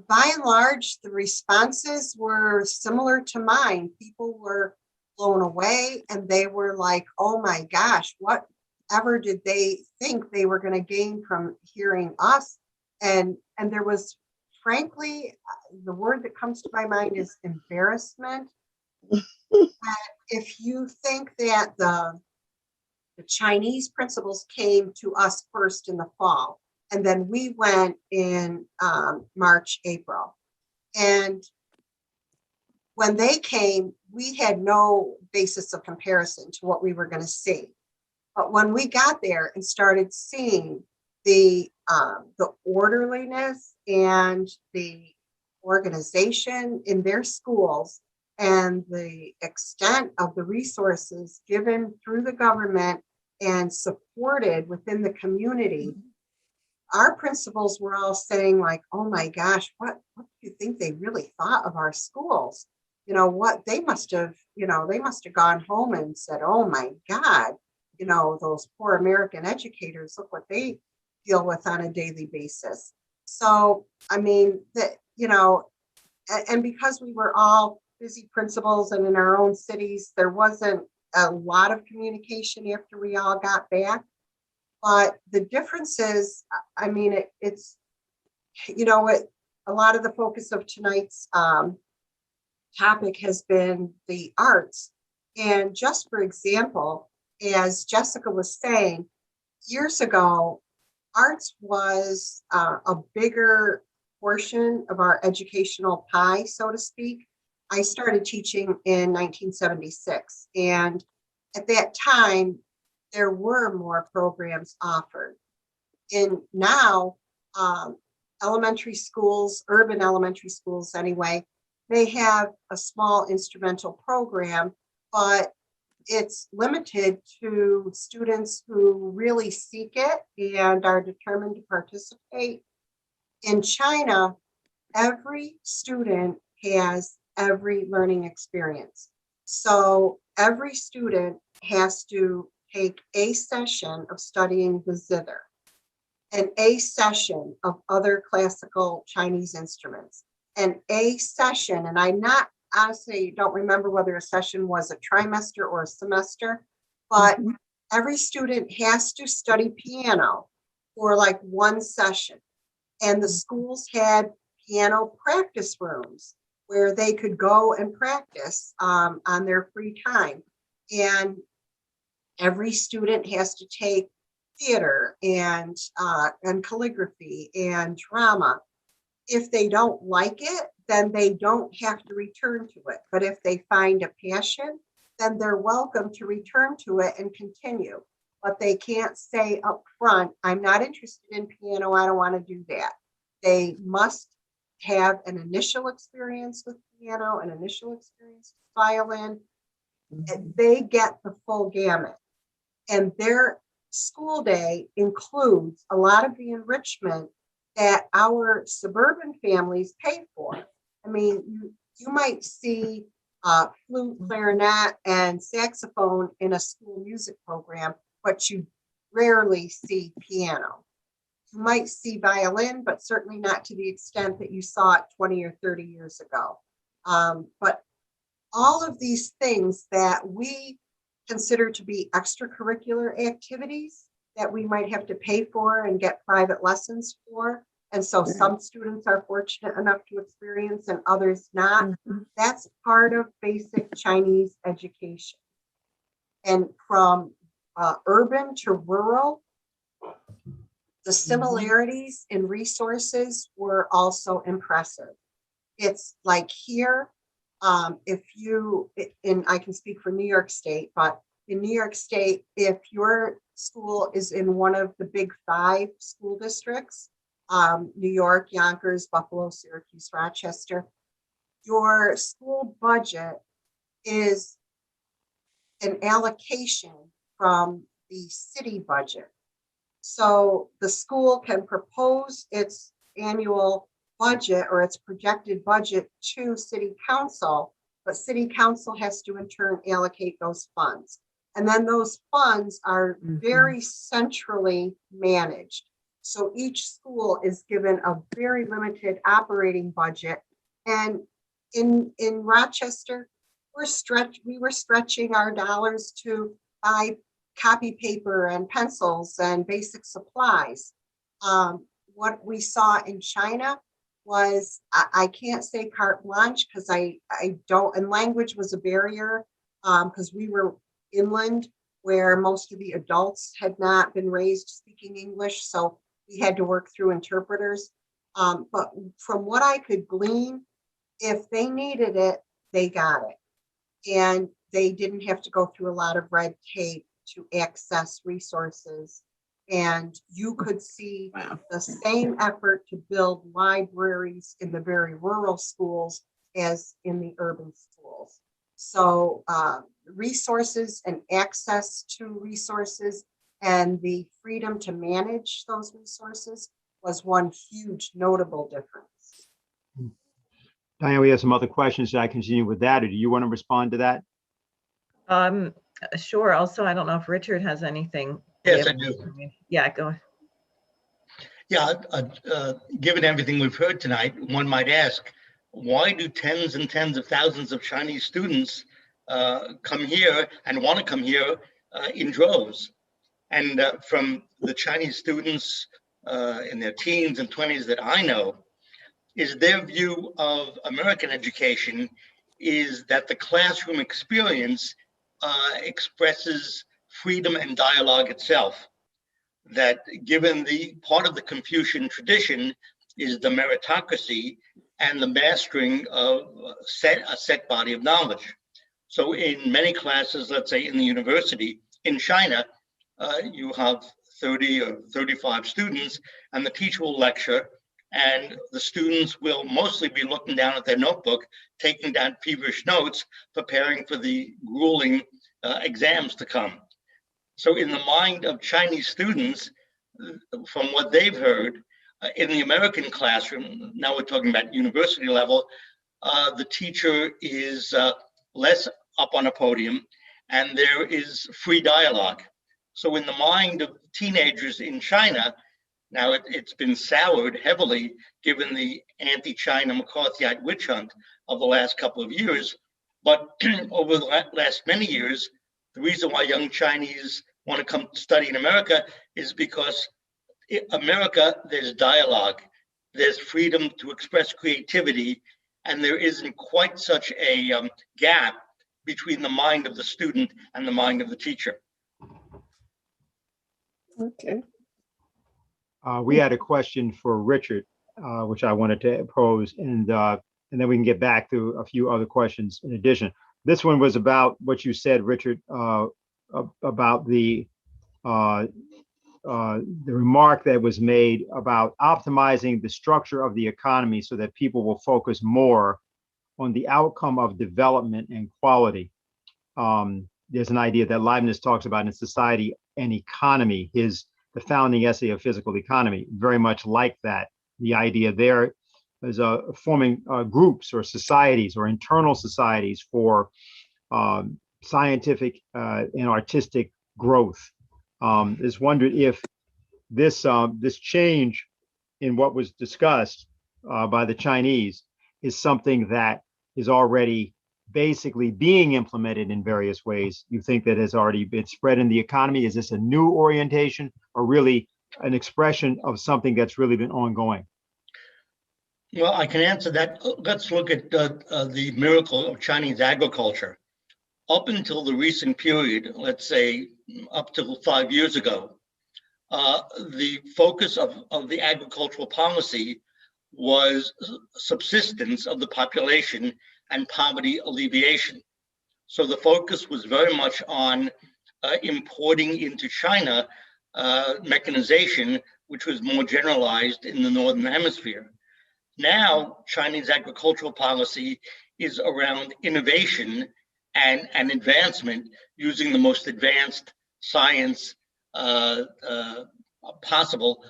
by and large, the responses were similar to mine. People were blown away and they were like, oh my gosh, whatever did they think they were going to gain from hearing us? And there was, frankly, the word that comes to my mind is embarrassment. If you think that the Chinese principals came to us first in the fall, and then we went in March, April. And when they came, we had no basis of comparison to what we were going to see. But when we got there and started seeing the orderliness and the organization in their schools and the extent of the resources given through the government and supported within the community, our principals were all saying like, oh my gosh, what do you think they really thought of our schools? You know, what they must have gone home and said, oh my God, you know, those poor American educators, look what they deal with on a daily basis. So, I mean, and because we were all busy principals and in our own cities, there wasn't a lot of communication after we all got back. But the difference is, I mean, it's, a lot of the focus of tonight's topic has been the arts. And just for example, as Jessica was saying, years ago, arts was a bigger portion of our educational pie, so to speak. I started teaching in 1976, and at that time, there were more programs offered. And now, elementary schools, urban elementary schools anyway, they have a small instrumental program, but it's limited to students who really seek it and are determined to participate. In China, every student has every learning experience. So every student has to take a session of studying the zither and a session of other classical Chinese instruments and a session, and I honestly don't remember whether a session was a trimester or a semester, but every student has to study piano for like one session. And the schools had piano practice rooms where they could go and practice on their free time. And every student has to take theater and calligraphy and drama. If they don't like it, then they don't have to return to it. But if they find a passion, then they're welcome to return to it and continue. But they can't say up front, I'm not interested in piano, I don't want to do that. They must have an initial experience with piano, an initial experience with violin. They get the full gamut. And their school day includes a lot of the enrichment that our suburban families pay for. I mean, you might see flute, clarinet, and saxophone in a school music program, but you rarely see piano. You might see violin, but certainly not to the extent that you saw it 20 or 30 years ago. But all of these things that we consider to be extracurricular activities that we might have to pay for and get private lessons for. And so some students are fortunate enough to experience and others not. That's part of basic Chinese education. And from urban to rural, the similarities in resources were also impressive. It's like here, if you, and I can speak for New York State, but in New York State, if your school is in one of the big 5 school districts, New York, Yonkers, Buffalo, Syracuse, Rochester, your school budget is an allocation from the city budget. So the school can propose its annual budget or its projected budget to city council, but city council has to in turn allocate those funds. And then those funds are very centrally managed. So each school is given a very limited operating budget. And in Rochester, we were stretching our dollars to buy copy paper and pencils and basic supplies. What we saw in China was, I can't say carte blanche because I don't, and language was a barrier because we were inland where most of the adults had not been raised speaking English. So we had to work through interpreters. But from what I could glean, if they needed it, they got it. And they didn't have to go through a lot of red tape to access resources. And you could see the same effort to build libraries in the very rural schools as in the urban schools. So resources and access to resources and the freedom to manage those resources was one huge notable difference. Diane, we have some other questions. Should I continue with that, or do you want to respond to that? Sure. Also, I don't know if Richard has anything. Yes, I do. Yeah, go ahead. Yeah, given everything we've heard tonight, one might ask, why do tens and tens of thousands of Chinese students come here and want to come here in droves? And from the Chinese students in their teens and 20s that I know, is their view of American education is that the classroom experience expresses freedom and dialogue itself. That given the part of the Confucian tradition is the meritocracy and the mastering of a set body of knowledge. So in many classes, let's say in the university in China, you have 30 or 35 students and the teacher will lecture and the students will mostly be looking down at their notebook, taking down feverish notes, preparing for the grueling exams to come. So in the mind of Chinese students, from what they've heard, in the American classroom, now we're talking about university level, the teacher is less up on a podium and there is free dialogue. So in the mind of teenagers in China, now it's been soured heavily given the anti-China McCarthyite witch hunt of the last couple of years. But over the last many years, the reason why young Chinese want to come study in America is because in America, there's dialogue, there's freedom to express creativity, and there isn't quite such a gap between the mind of the student and the mind of the teacher. Okay. We had a question for Richard, which I wanted to pose, and then we can get back to a few other questions in addition. This one was about what you said, Richard, about the remark that was made about optimizing the structure of the economy so that people will focus more on the outcome of development and quality. There's an idea that Leibniz talks about in Society and Economy, the founding essay of physical economy, very much like that. The idea there is forming groups or societies or internal societies for scientific and artistic growth. Is wondered if this change in what was discussed by the Chinese is something that is already basically being implemented in various ways. You think that has already been spread in the economy? Is this a new orientation or really an expression of something that's really been ongoing? Well, I can answer that. Let's look at the miracle of Chinese agriculture. Up until the recent period, let's say up to 5 years ago, the focus of the agricultural policy was subsistence of the population and poverty alleviation. So the focus was very much on importing into China mechanization, which was more generalized in the Northern Hemisphere. Now, Chinese agricultural policy is around innovation and advancement using the most advanced science possible,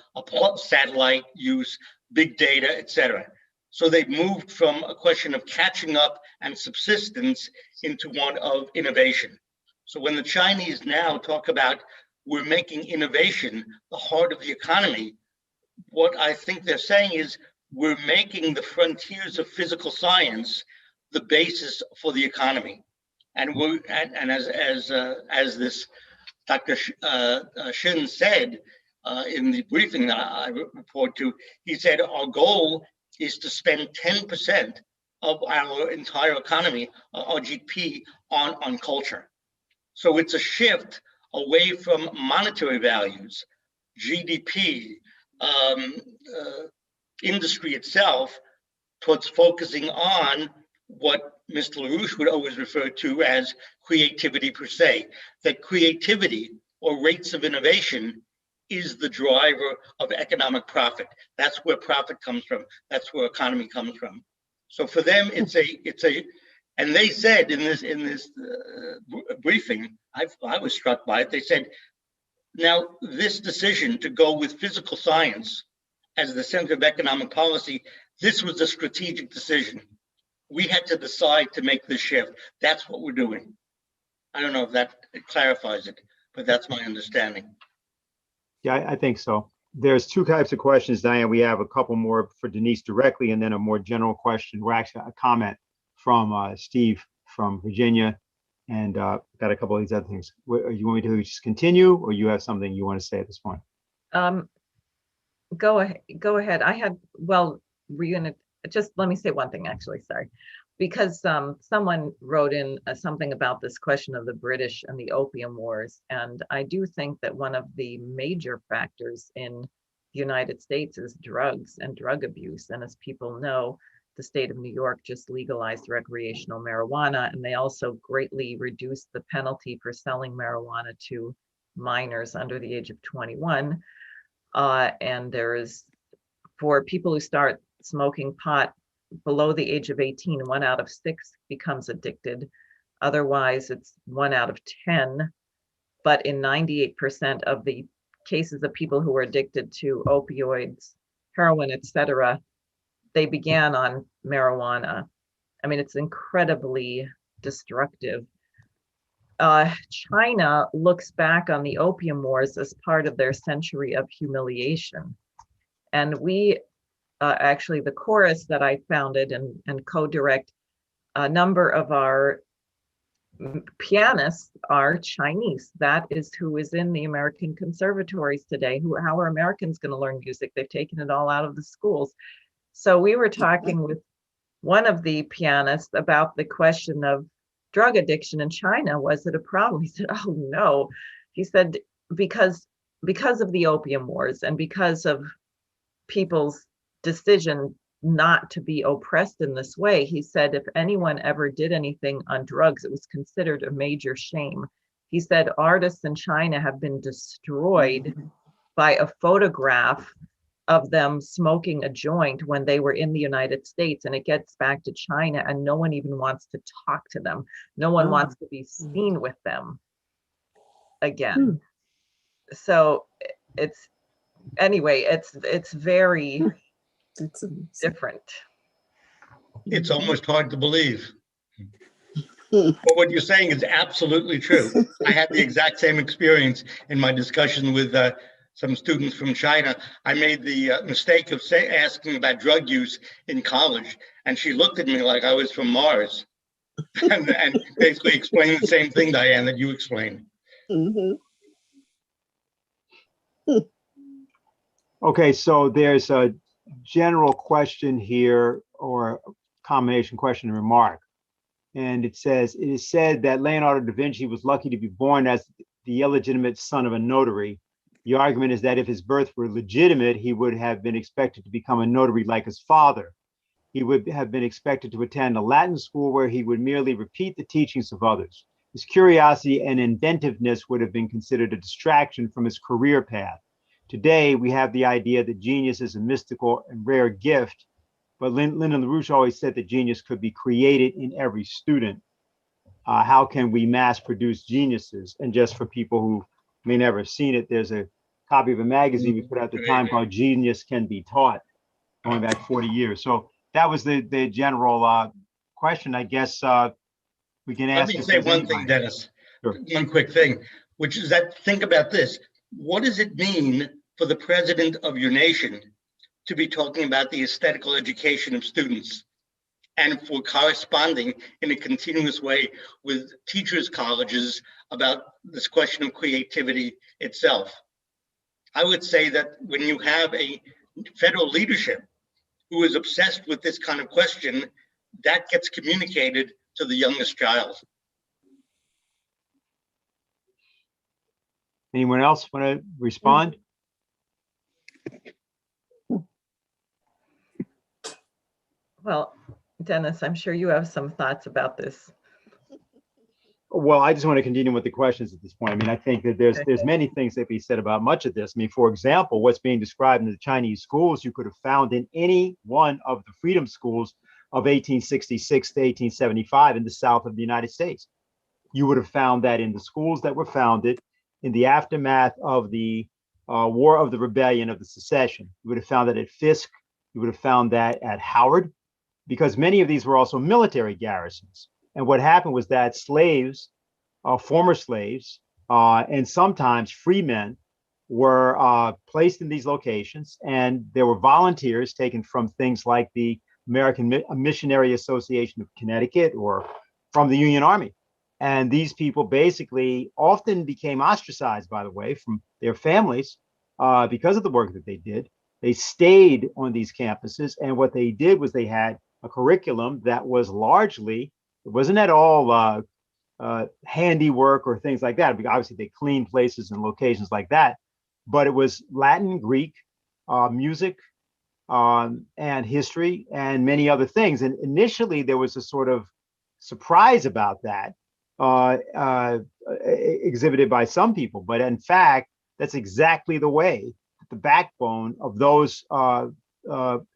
satellite use, big data, etc. So they've moved from a question of catching up and subsistence into one of innovation. So when the Chinese now talk about we're making innovation the heart of the economy, what I think they're saying is we're making the frontiers of physical science the basis for the economy. And as this Dr. Shin said in the briefing that I report to, he said our goal is to spend 10% of our entire economy, our GDP, on culture. So it's a shift away from monetary values, GDP, industry itself, towards focusing on what Mr. LaRouche would always refer to as creativity per se, that creativity or rates of innovation is the driver of economic profit. That's where profit comes from. That's where economy comes from. So for them, and they said in this briefing, I was struck by it. They said, now this decision to go with physical science as the center of economic policy, this was a strategic decision. We had to decide to make this shift. That's what we're doing. I don't know if that clarifies it, but that's my understanding. Yeah, I think so. There's two types of questions, Diane. We have a couple more for Denise directly, and then a more general question. We're actually a comment from Steve from Virginia, and got a couple of these other things. You want me to just continue, or you have something you want to say at this point? Go ahead. Were you gonna just let me say one thing, actually, sorry, because someone wrote in something about this question of the British and the Opium Wars, and I do think that one of the major factors in the United States is drugs and drug abuse. And as people know, the state of New York just legalized recreational marijuana, and they also greatly reduced the penalty for selling marijuana to minors under the age of 21. And there is, for people who start smoking pot below the age of 18, 1 out of 6 becomes addicted. Otherwise, it's 1 out of 10. But in 98% of the cases of people who are addicted to opioids, heroin, etc., they began on marijuana. I mean, it's incredibly destructive. China looks back on the Opium Wars as part of their century of humiliation. And we actually, the chorus that I founded and co-direct, a number of our pianists are Chinese. That is who is in the American conservatories today. How are Americans going to learn music? They've taken it all out of the schools. So we were talking with one of the pianists about the question of drug addiction in China. Was it a problem? He said, oh no. He said, because of the Opium Wars and because of people's decision not to be oppressed in this way, he said, if anyone ever did anything on drugs, it was considered a major shame. He said, artists in China have been destroyed by a photograph of them smoking a joint when they were in the United States, and it gets back to China and no one even wants to talk to them. No one wants to be seen with them again. So it's very different. It's almost hard to believe. But what you're saying is absolutely true. I had the exact same experience in my discussion with some students from China. I made the mistake of asking about drug use in college, and she looked at me like I was from Mars, and basically explained the same thing, Diane, that you explained. Okay, so there's a general question here, or a combination question and remark. And it says, it is said that Leonardo da Vinci was lucky to be born as the illegitimate son of a notary. The argument is that if his birth were legitimate, he would have been expected to become a notary like his father. He would have been expected to attend a Latin school where he would merely repeat the teachings of others. His curiosity and inventiveness would have been considered a distraction from his career path. Today, we have the idea that genius is a mystical and rare gift, but Lyndon LaRouche always said that genius could be created in every student. How can we mass produce geniuses? And just for people who may never have seen it, there's a copy of a magazine we put out at the time called Genius Can Be Taught, going back 40 years. So that was the general question. I guess we can ask. Let me say one thing, Dennis. Sure. One quick thing, which is that, think about this. What does it mean for the president of your nation to be talking about the aesthetical education of students and for corresponding in a continuous way with teachers' colleges about this question of creativity itself. I would say that when you have a federal leadership who is obsessed with this kind of question, that gets communicated to the youngest child. Anyone else want to respond? Well, Dennis, I'm sure you have some thoughts about this. Well, I just want to continue with the questions at this point. I mean, I think that there's many things that be said about much of this. I mean, for example, what's being described in the Chinese schools, you could have found in any one of the freedom schools of 1866 to 1875 in the South of the United States. You would have found that in the schools that were founded in the aftermath of the War of the Rebellion of the Secession. You would have found that at Fisk. You would have found that at Howard, because many of these were also military garrisons. And what happened was that slaves, former slaves, and sometimes free men were placed in these locations, and there were volunteers taken from things like the American Missionary Association of Connecticut or from the Union Army. And these people basically often became ostracized, by the way, from their families because of the work that they did. They stayed on these campuses, and what they did was they had a curriculum that was largely, it wasn't at all handiwork or things like that. Obviously, they cleaned places and locations like that, but it was Latin, Greek, music, and history, and many other things. And initially, there was a sort of surprise about that exhibited by some people. But in fact, that's exactly the way, the backbone of those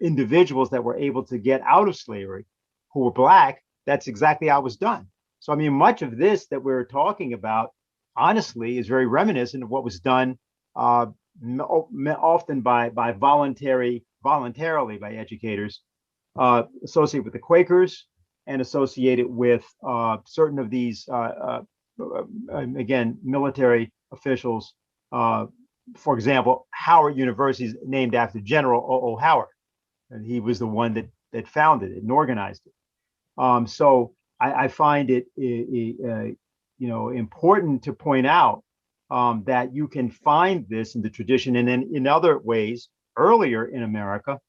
individuals that were able to get out of slavery, who were Black, that's exactly how it was done. So, I mean, much of this that we're talking about, honestly, is very reminiscent of what was done often by voluntarily by educators associated with the Quakers and associated with certain of these, again, military officials. For example, Howard University is named after General O.O. Howard, and he was the one that founded it and organized it. So I find it, important to point out that you can find this in the tradition and then in other ways earlier in America.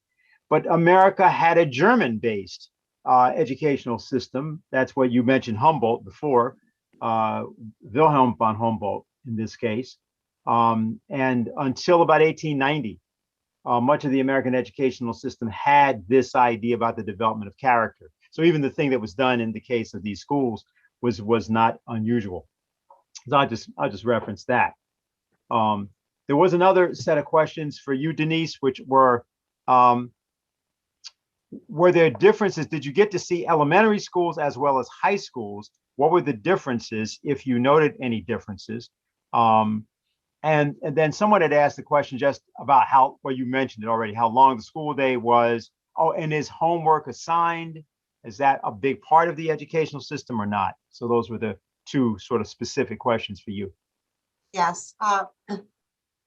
But America had a German-based educational system. That's what you mentioned, Humboldt before, Wilhelm von Humboldt in this case. And until about 1890, much of the American educational system had this idea about the development of character. So even the thing that was done in the case of these schools was not unusual. So I'll just reference that. There was another set of questions for you, Denise, which were there differences? Did you get to see elementary schools as well as high schools? What were the differences, if you noted any differences? And then someone had asked the question just about well, you mentioned it already, how long the school day was. Oh, and is homework assigned? Is that a big part of the educational system or not? So those were the two sort of specific questions for you. Yes,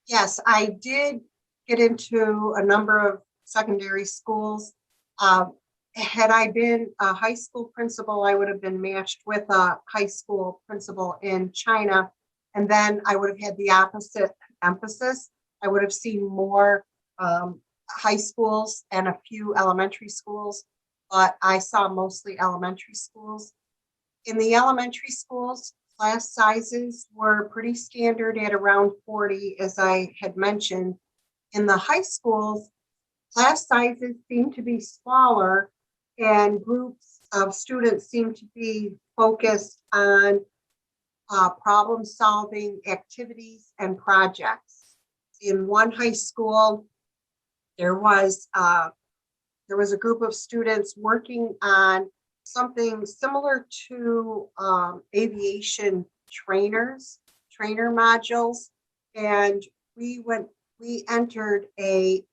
yes, I did get into a number of secondary schools. Had I been a high school principal, I would have been matched with a high school principal in China. And then I would have had the opposite emphasis. I would have seen more high schools and a few elementary schools, but I saw mostly elementary schools. In the elementary schools, class sizes were pretty standard at around 40, as I had mentioned. In the high schools, class sizes seem to be smaller and groups of students seem to be focused on problem-solving activities and projects. In one high school, there was a group of students working on something similar to aviation trainer modules, and we entered a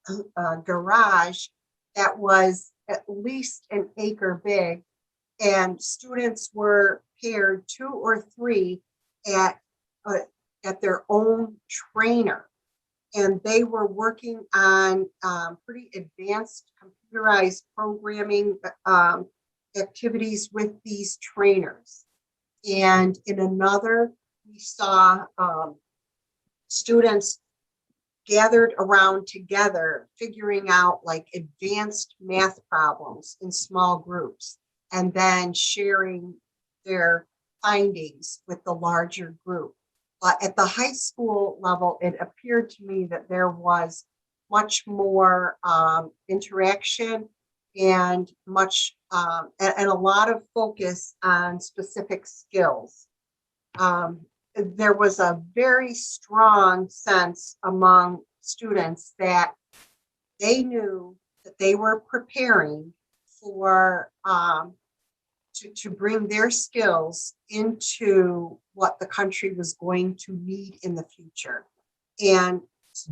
garage that was at least an acre big, and students were paired 2 or 3 at their own trainer. and they were working on pretty advanced computerized programming activities with these trainers. And in another, we saw students gathered around together, figuring out like advanced math problems in small groups, and then sharing their findings with the larger group. But at the high school level, it appeared to me that there was much more interaction and much and a lot of focus on specific skills. There was a very strong sense among students that they knew that they were preparing for to bring their skills into what the country was going to need in the future. And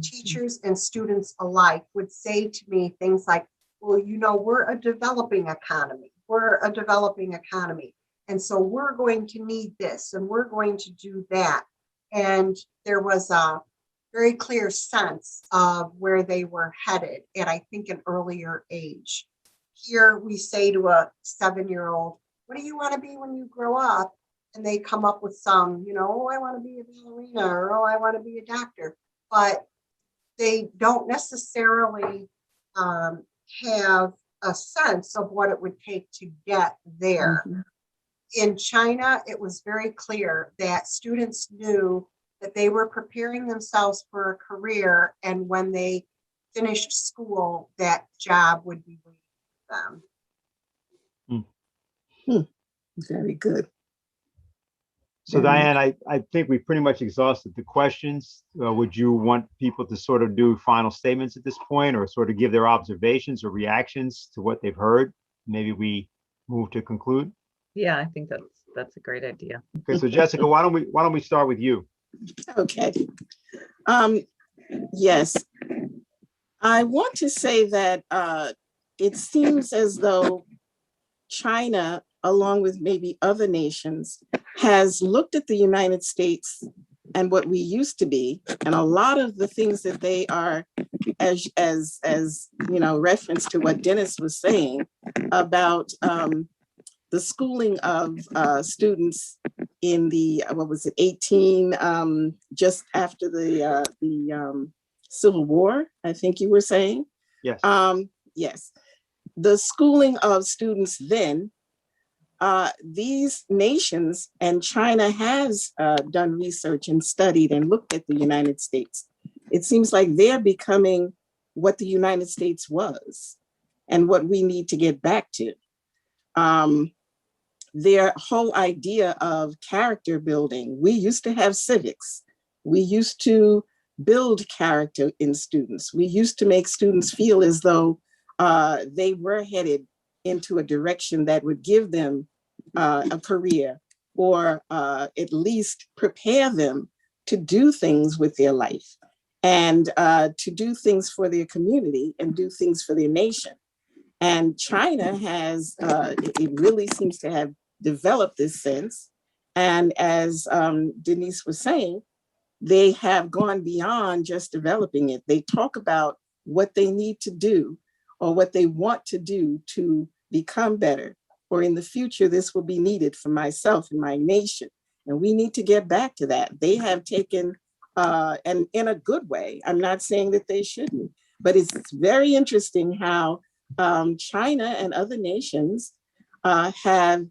teachers and students alike would say to me things like, well, you know, we're a developing economy. We're a developing economy. And so we're going to need this and we're going to do that. And there was a very clear sense of where they were headed at, I think, an earlier age. Here we say to a 7-year-old, what do you want to be when you grow up? And they come up with some, you know, oh, I want to be a ballerina, or oh, I want to be a doctor. But they don't necessarily have a sense of what it would take to get there. Mm-hmm. In China, it was very clear that students knew that they were preparing themselves for a career, and when they finished school, that job would be waiting for them. Very good. So Diane, I think we pretty much exhausted the questions. Would you want people to sort of do final statements at this point, or sort of give their observations or reactions to what they've heard? Maybe we move to conclude. Yeah, I think that's a great idea. Okay, so Jessica, why don't we start with you? Okay. Yes, I want to say that it seems as though China, along with maybe other nations, has looked at the United States and what we used to be, and a lot of the things that they are, as you know, reference to what Dennis was saying about the schooling of students in the, what was it, 18, just after the Civil War, I think you were saying? Yes. Yes. The schooling of students then, these nations, and China has done research and studied and looked at the United States. It seems like they're becoming what the United States was and what we need to get back to. Their whole idea of character building. We used to have civics. We used to build character in students. We used to make students feel as though they were headed into a direction that would give them a career, or at least prepare them to do things with their life, and to do things for their community and do things for their nation. And China has, it really seems to have developed this sense. And as Denise was saying, they have gone beyond just developing it. They talk about what they need to do or what they want to do to become better, or in the future, this will be needed for myself and my nation. And we need to get back to that. They have taken, and in a good way, I'm not saying that they shouldn't, but it's very interesting how China and other nations have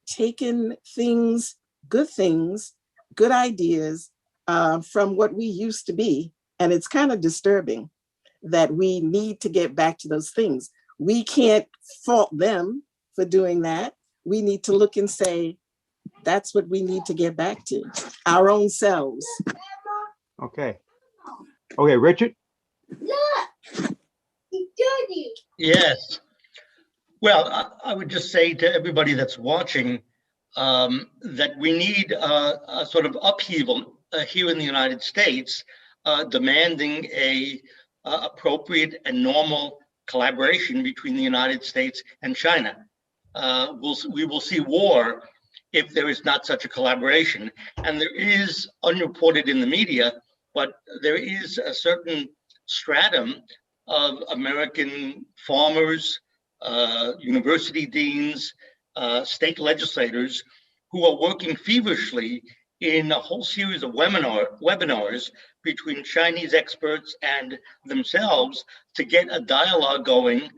taken things, good ideas from what we used to be. And it's kind of disturbing that we need to get back to those things. We can't fault them for doing that. We need to look and say, that's what we need to get back to, our own selves. Okay. Okay, Richard? Yes. Well, I would just say to everybody that's watching that we need a sort of upheaval here in the United States, demanding a appropriate and normal collaboration between the United States and China. We will see war if there is not such a collaboration. And there is, unreported in the media, but there is a certain stratum of American farmers, university deans, state legislators who are working feverishly in a whole series of webinars between Chinese experts and themselves to get a dialogue going,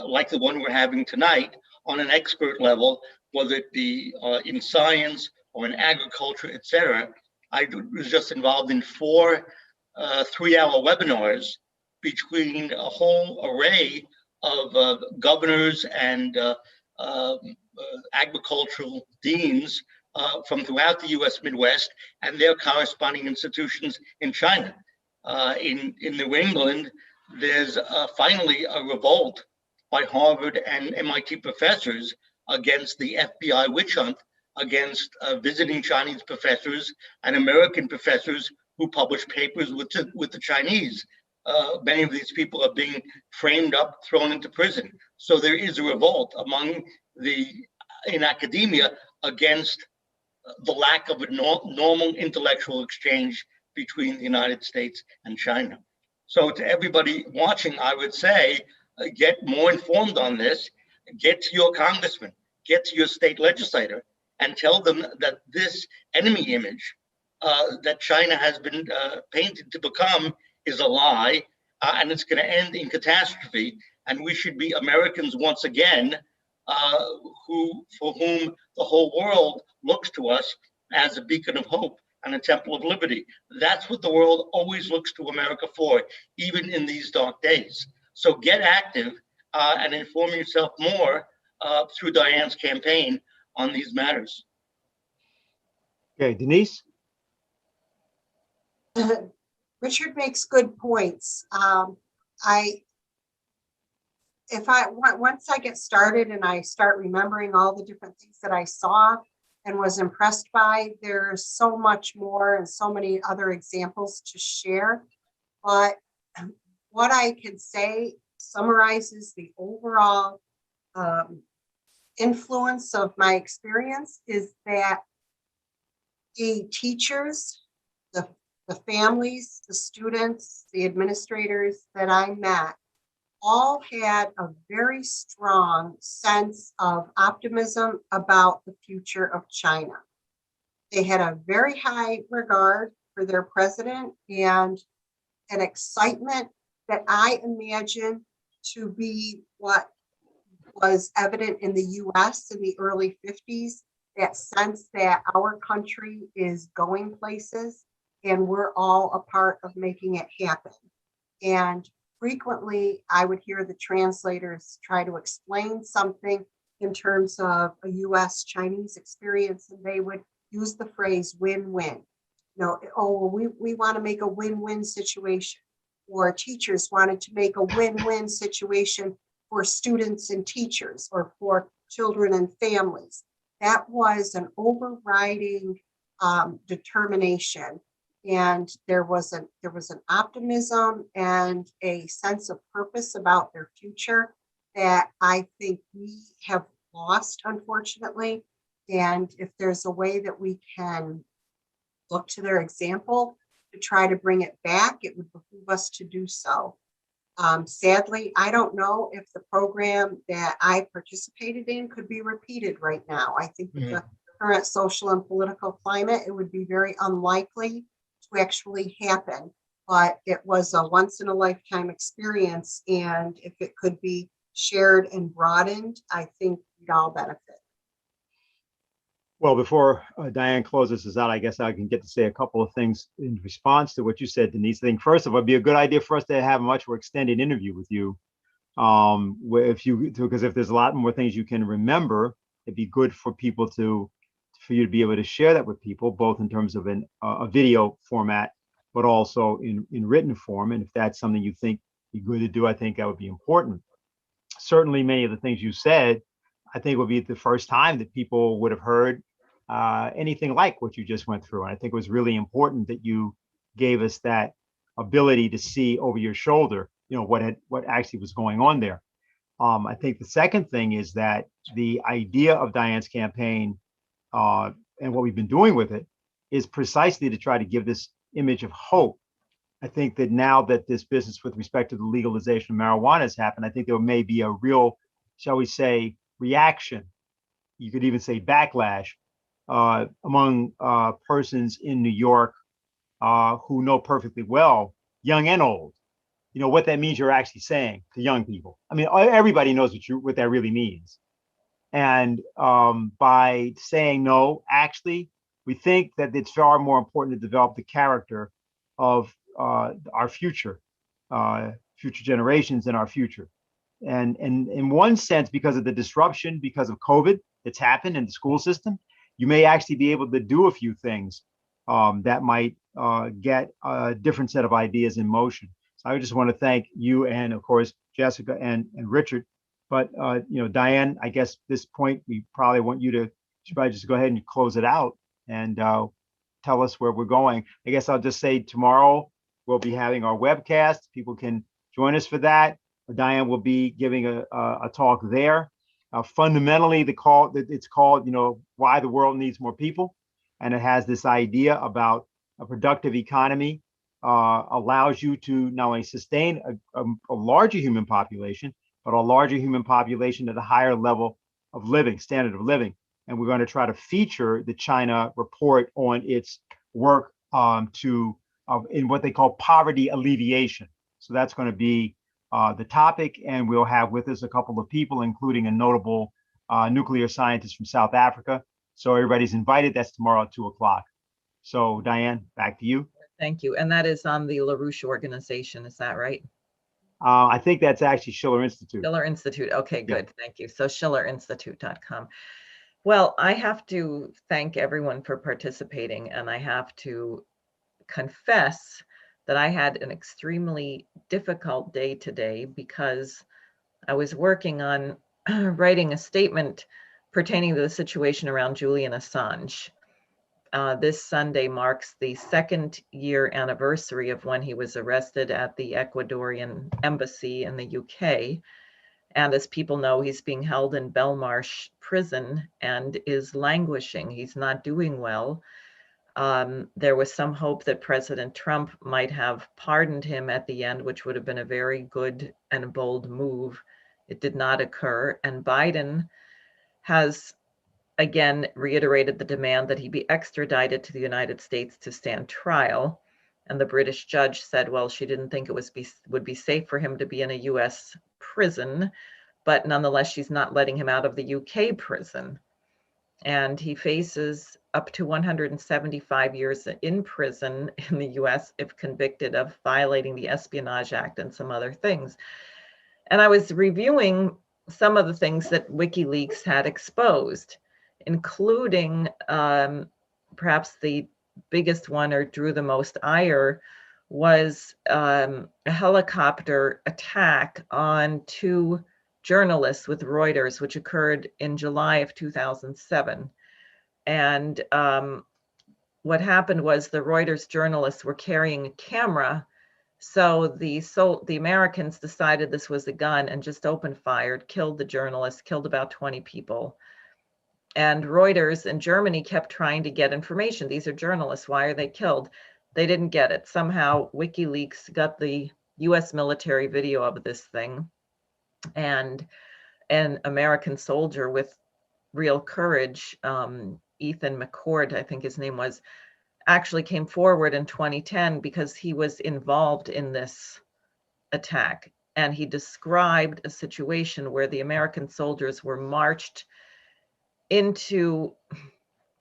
like the one we're having tonight, on an expert level, whether it be in science or in agriculture, et cetera. I was just involved in 4 3-hour webinars between a whole array of governors and agricultural deans from throughout the US Midwest and their corresponding institutions in China. In New England, there's finally a revolt by Harvard and MIT professors against the FBI witch hunt against visiting Chinese professors and American professors who publish papers with the Chinese. Many of these people are being framed up, thrown into prison. So there is a revolt in academia against the lack of a normal intellectual exchange between the United States and China. So to everybody watching, I would say, get more informed on this, get to your congressman, get to your state legislator, and tell them that this enemy image that China has been painted to become is a lie, and it's going to end in catastrophe. And we should be Americans once again, for whom the whole world looks to us as a beacon of hope and a temple of liberty. That's what the world always looks to America for, even in these dark days. So get active and inform yourself more through Diane's campaign on these matters. Okay, Denise? Richard makes good points. Once I get started and I start remembering all the different things that I saw and was impressed by, there's so much more and so many other examples to share. But what I can say summarizes the overall influence of my experience is that the teachers, the families, the students, the administrators that I met all had a very strong sense of optimism about the future of China. They had a very high regard for their president and an excitement that I imagine to be what was evident in the US in the early 50s, that sense that our country is going places and we're all a part of making it happen. And frequently, I would hear the translators try to explain something in terms of a US-Chinese experience, and they would use the phrase win-win. We want to make a win-win situation, or teachers wanted to make a win-win situation for students and teachers, or for children and families. That was an overriding determination. And there was an optimism and a sense of purpose about their future that I think we have lost, unfortunately. And if there's a way that we can look to their example to try to bring it back, it would behoove us to do so. Sadly, I don't know if the program that I participated in could be repeated right now. I think with the current social and political climate, it would be very unlikely to actually happen, but it was a once in a lifetime experience. And if it could be shared and broadened, I think we'd all benefit. Well, before Diane closes us out, I guess I can get to say a couple of things in response to what you said, Denise. I think first of all, it'd be a good idea for us to have a much more extended interview with you. Because if there's a lot more things you can remember, it'd be good for people for you to be able to share that with people, both in terms of a video format, but also in written form. And if that's something you think be good to do, I think that would be important. Certainly, many of the things you said, I think would be the first time that people would have heard anything like what you just went through. And I think it was really important that you gave us that ability to see over your shoulder, what actually was going on there. I think the second thing is that the idea of Diane's campaign and what we've been doing with it is precisely to try to give this image of hope I think that now that this business with respect to the legalization of marijuana has happened, I think there may be a real, shall we say, reaction. You could even say backlash among persons in New York who know perfectly well, young and old, what that means you're actually saying to young people. I mean, everybody knows what that really means. And by saying no, actually, we think that it's far more important to develop the character of our future generations and our future. And in one sense, because of the disruption, because of COVID that's happened in the school system, you may actually be able to do a few things that might get a different set of ideas in motion. So I just want to thank you and, of course, Jessica and Richard. But, Diane, I guess at this point, we probably want you to probably just go ahead and close it out and tell us where we're going. I guess I'll just say tomorrow we'll be having our webcast. People can join us for that. Diane will be giving a talk there. Fundamentally, it's called, Why the World Needs More People. And it has this idea about a productive economy allows you to not only sustain a larger human population, but a larger human population at a higher level of living, standard of living. And we're going to try to feature the China report on its work in what they call poverty alleviation. So that's going to be the topic, and we'll have with us a couple of people, including a notable nuclear scientist from South Africa. So everybody's invited. That's tomorrow at 2:00. So Diane, back to you. Thank you. And that is on the LaRouche organization, is that right? I think that's actually Schiller Institute. Schiller Institute. Okay, good. Yeah. Thank you. So schillerinstitute.com. Well, I have to thank everyone for participating, and I have to confess that I had an extremely difficult day today because I was working on writing a statement pertaining to the situation around Julian Assange. This Sunday marks the 2nd year anniversary of when he was arrested at the Ecuadorian embassy in the UK. And as people know, he's being held in Belmarsh prison and is languishing. He's not doing well. There was some hope that President Trump might have pardoned him at the end, which would have been a very good and bold move. It did not occur. And Biden has again reiterated the demand that he be extradited to the United States to stand trial. And the British judge said, well, she didn't think it would be safe for him to be in a US prison, but nonetheless, she's not letting him out of the UK prison. And he faces up to 175 years in prison in the US if convicted of violating the Espionage Act and some other things. And I was reviewing some of the things that WikiLeaks had exposed, including perhaps the biggest one or drew the most ire was a helicopter attack on 2 journalists with Reuters, which occurred in July of 2007. And what happened was the Reuters journalists were carrying a camera. So the Americans decided this was a gun and just opened fire, killed the journalists, killed about 20 people. And Reuters in Germany kept trying to get information. These are journalists. Why are they killed? They didn't get it. Somehow WikiLeaks got the US military video of this thing. And an American soldier with real courage, Ethan McCord, I think his name was, actually came forward in 2010 because he was involved in this attack. And he described a situation where the American soldiers were marched into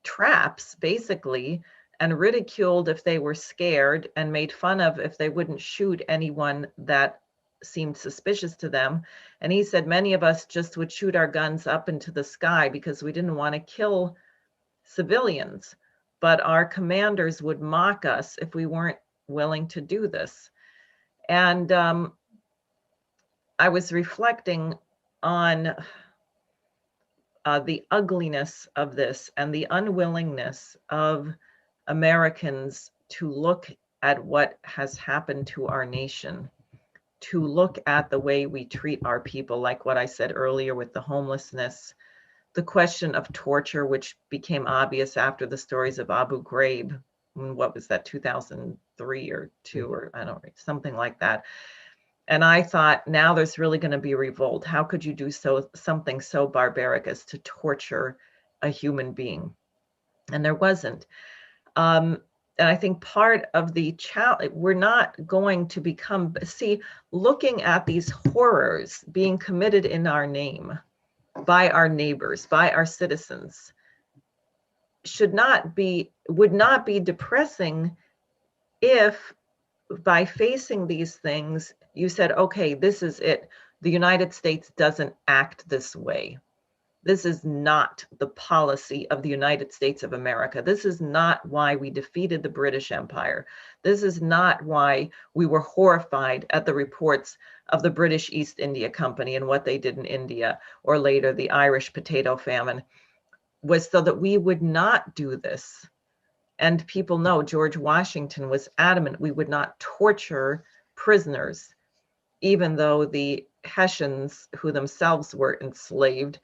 traps, basically, and ridiculed if they were scared and made fun of if they wouldn't shoot anyone that seemed suspicious to them. And he said many of us just would shoot our guns up into the sky because we didn't want to kill civilians, but our commanders would mock us if we weren't willing to do this. And I was reflecting on the ugliness of this and the unwillingness of Americans to look at what has happened to our nation, to look at the way we treat our people, like what I said earlier with the homelessness, the question of torture, which became obvious after the stories of Abu Ghraib, what was that, 2003 or 2, or I don't know, something like that. And I thought, now there's really going to be revolt. How could you do something so barbaric as to torture a human being? And there wasn't. And I think part of the challenge, we're not going to become, see, looking at these horrors being committed in our name by our neighbors, by our citizens, would not be depressing if by facing these things, you said, okay, this is it. The United States doesn't act this way. This is not the policy of the United States of America. This is not why we defeated the British Empire. This is not why we were horrified at the reports of the British East India Company and what they did in India, or later the Irish potato famine, was so that we would not do this. And people know George Washington was adamant we would not torture prisoners, even though the Hessians, who themselves were enslaved,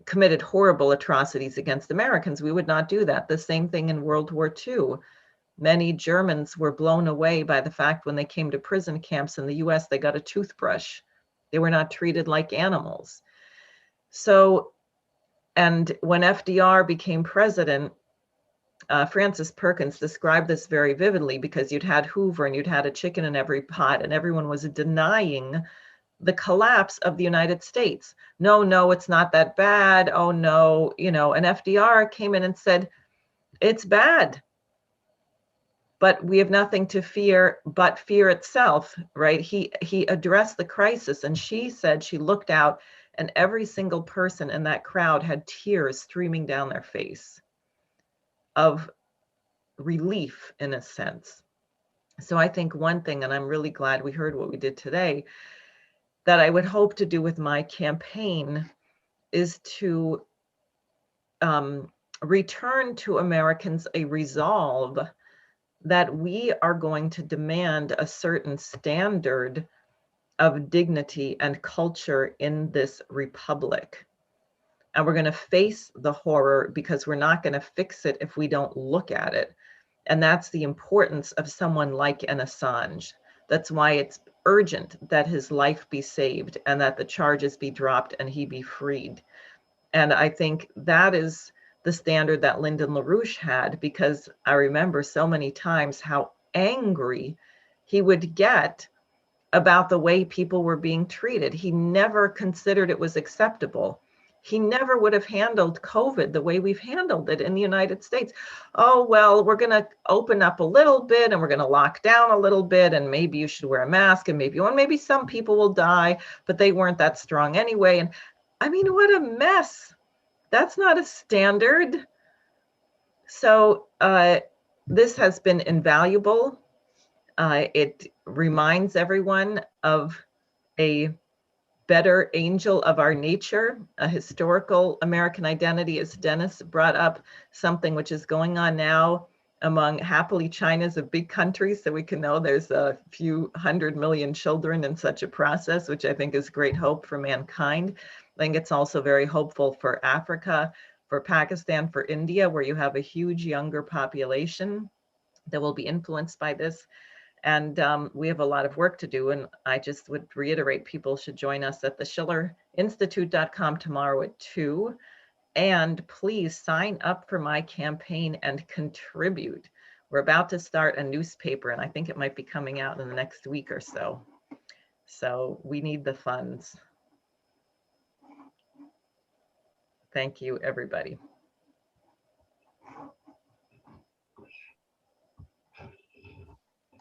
committed horrible atrocities against Americans. We would not do that. The same thing in World War II. Many Germans were blown away by the fact when they came to prison camps in the US, they got a toothbrush. They were not treated like animals. So, and when FDR became president, Francis Perkins described this very vividly, because you'd had Hoover and you'd had a chicken in every pot, and everyone was denying the collapse of the United States. No, it's not that bad. Oh no, and FDR came in and said, it's bad, but we have nothing to fear but fear itself, right? He addressed the crisis, and she said she looked out and every single person in that crowd had tears streaming down their face of relief, in a sense. So I think one thing, and I'm really glad we heard what we did today, that I would hope to do with my campaign is to return to Americans a resolve that we are going to demand a certain standard of dignity and culture in this republic. And we're going to face the horror, because we're not going to fix it if we don't look at it. And that's the importance of someone like an Assange. That's why it's urgent that his life be saved and that the charges be dropped and he be freed. And I think that is the standard that Lyndon LaRouche had, because I remember so many times how angry he would get about the way people were being treated. He never considered it was acceptable. He never would have handled COVID the way we've handled it in the United States. Oh, well, we're going to open up a little bit and we're going to lock down a little bit, and maybe you should wear a mask, and maybe some people will die, but they weren't that strong anyway. And I mean, what a mess. That's not a standard. So this has been invaluable. It reminds everyone of a better angel of our nature, a historical American identity, as Dennis brought up, something which is going on now among, happily, China's a big country, so we can know there's a few 100 million children in such a process, which I think is great hope for mankind. I think it's also very hopeful for Africa, for Pakistan, for India, where you have a huge younger population that will be influenced by this. And we have a lot of work to do. And I just would reiterate, people should join us at the schillerinstitute.com tomorrow at 2. And please sign up for my campaign and contribute. We're about to start a newspaper, and I think it might be coming out in the next week or so. So we need the funds. Thank you, everybody.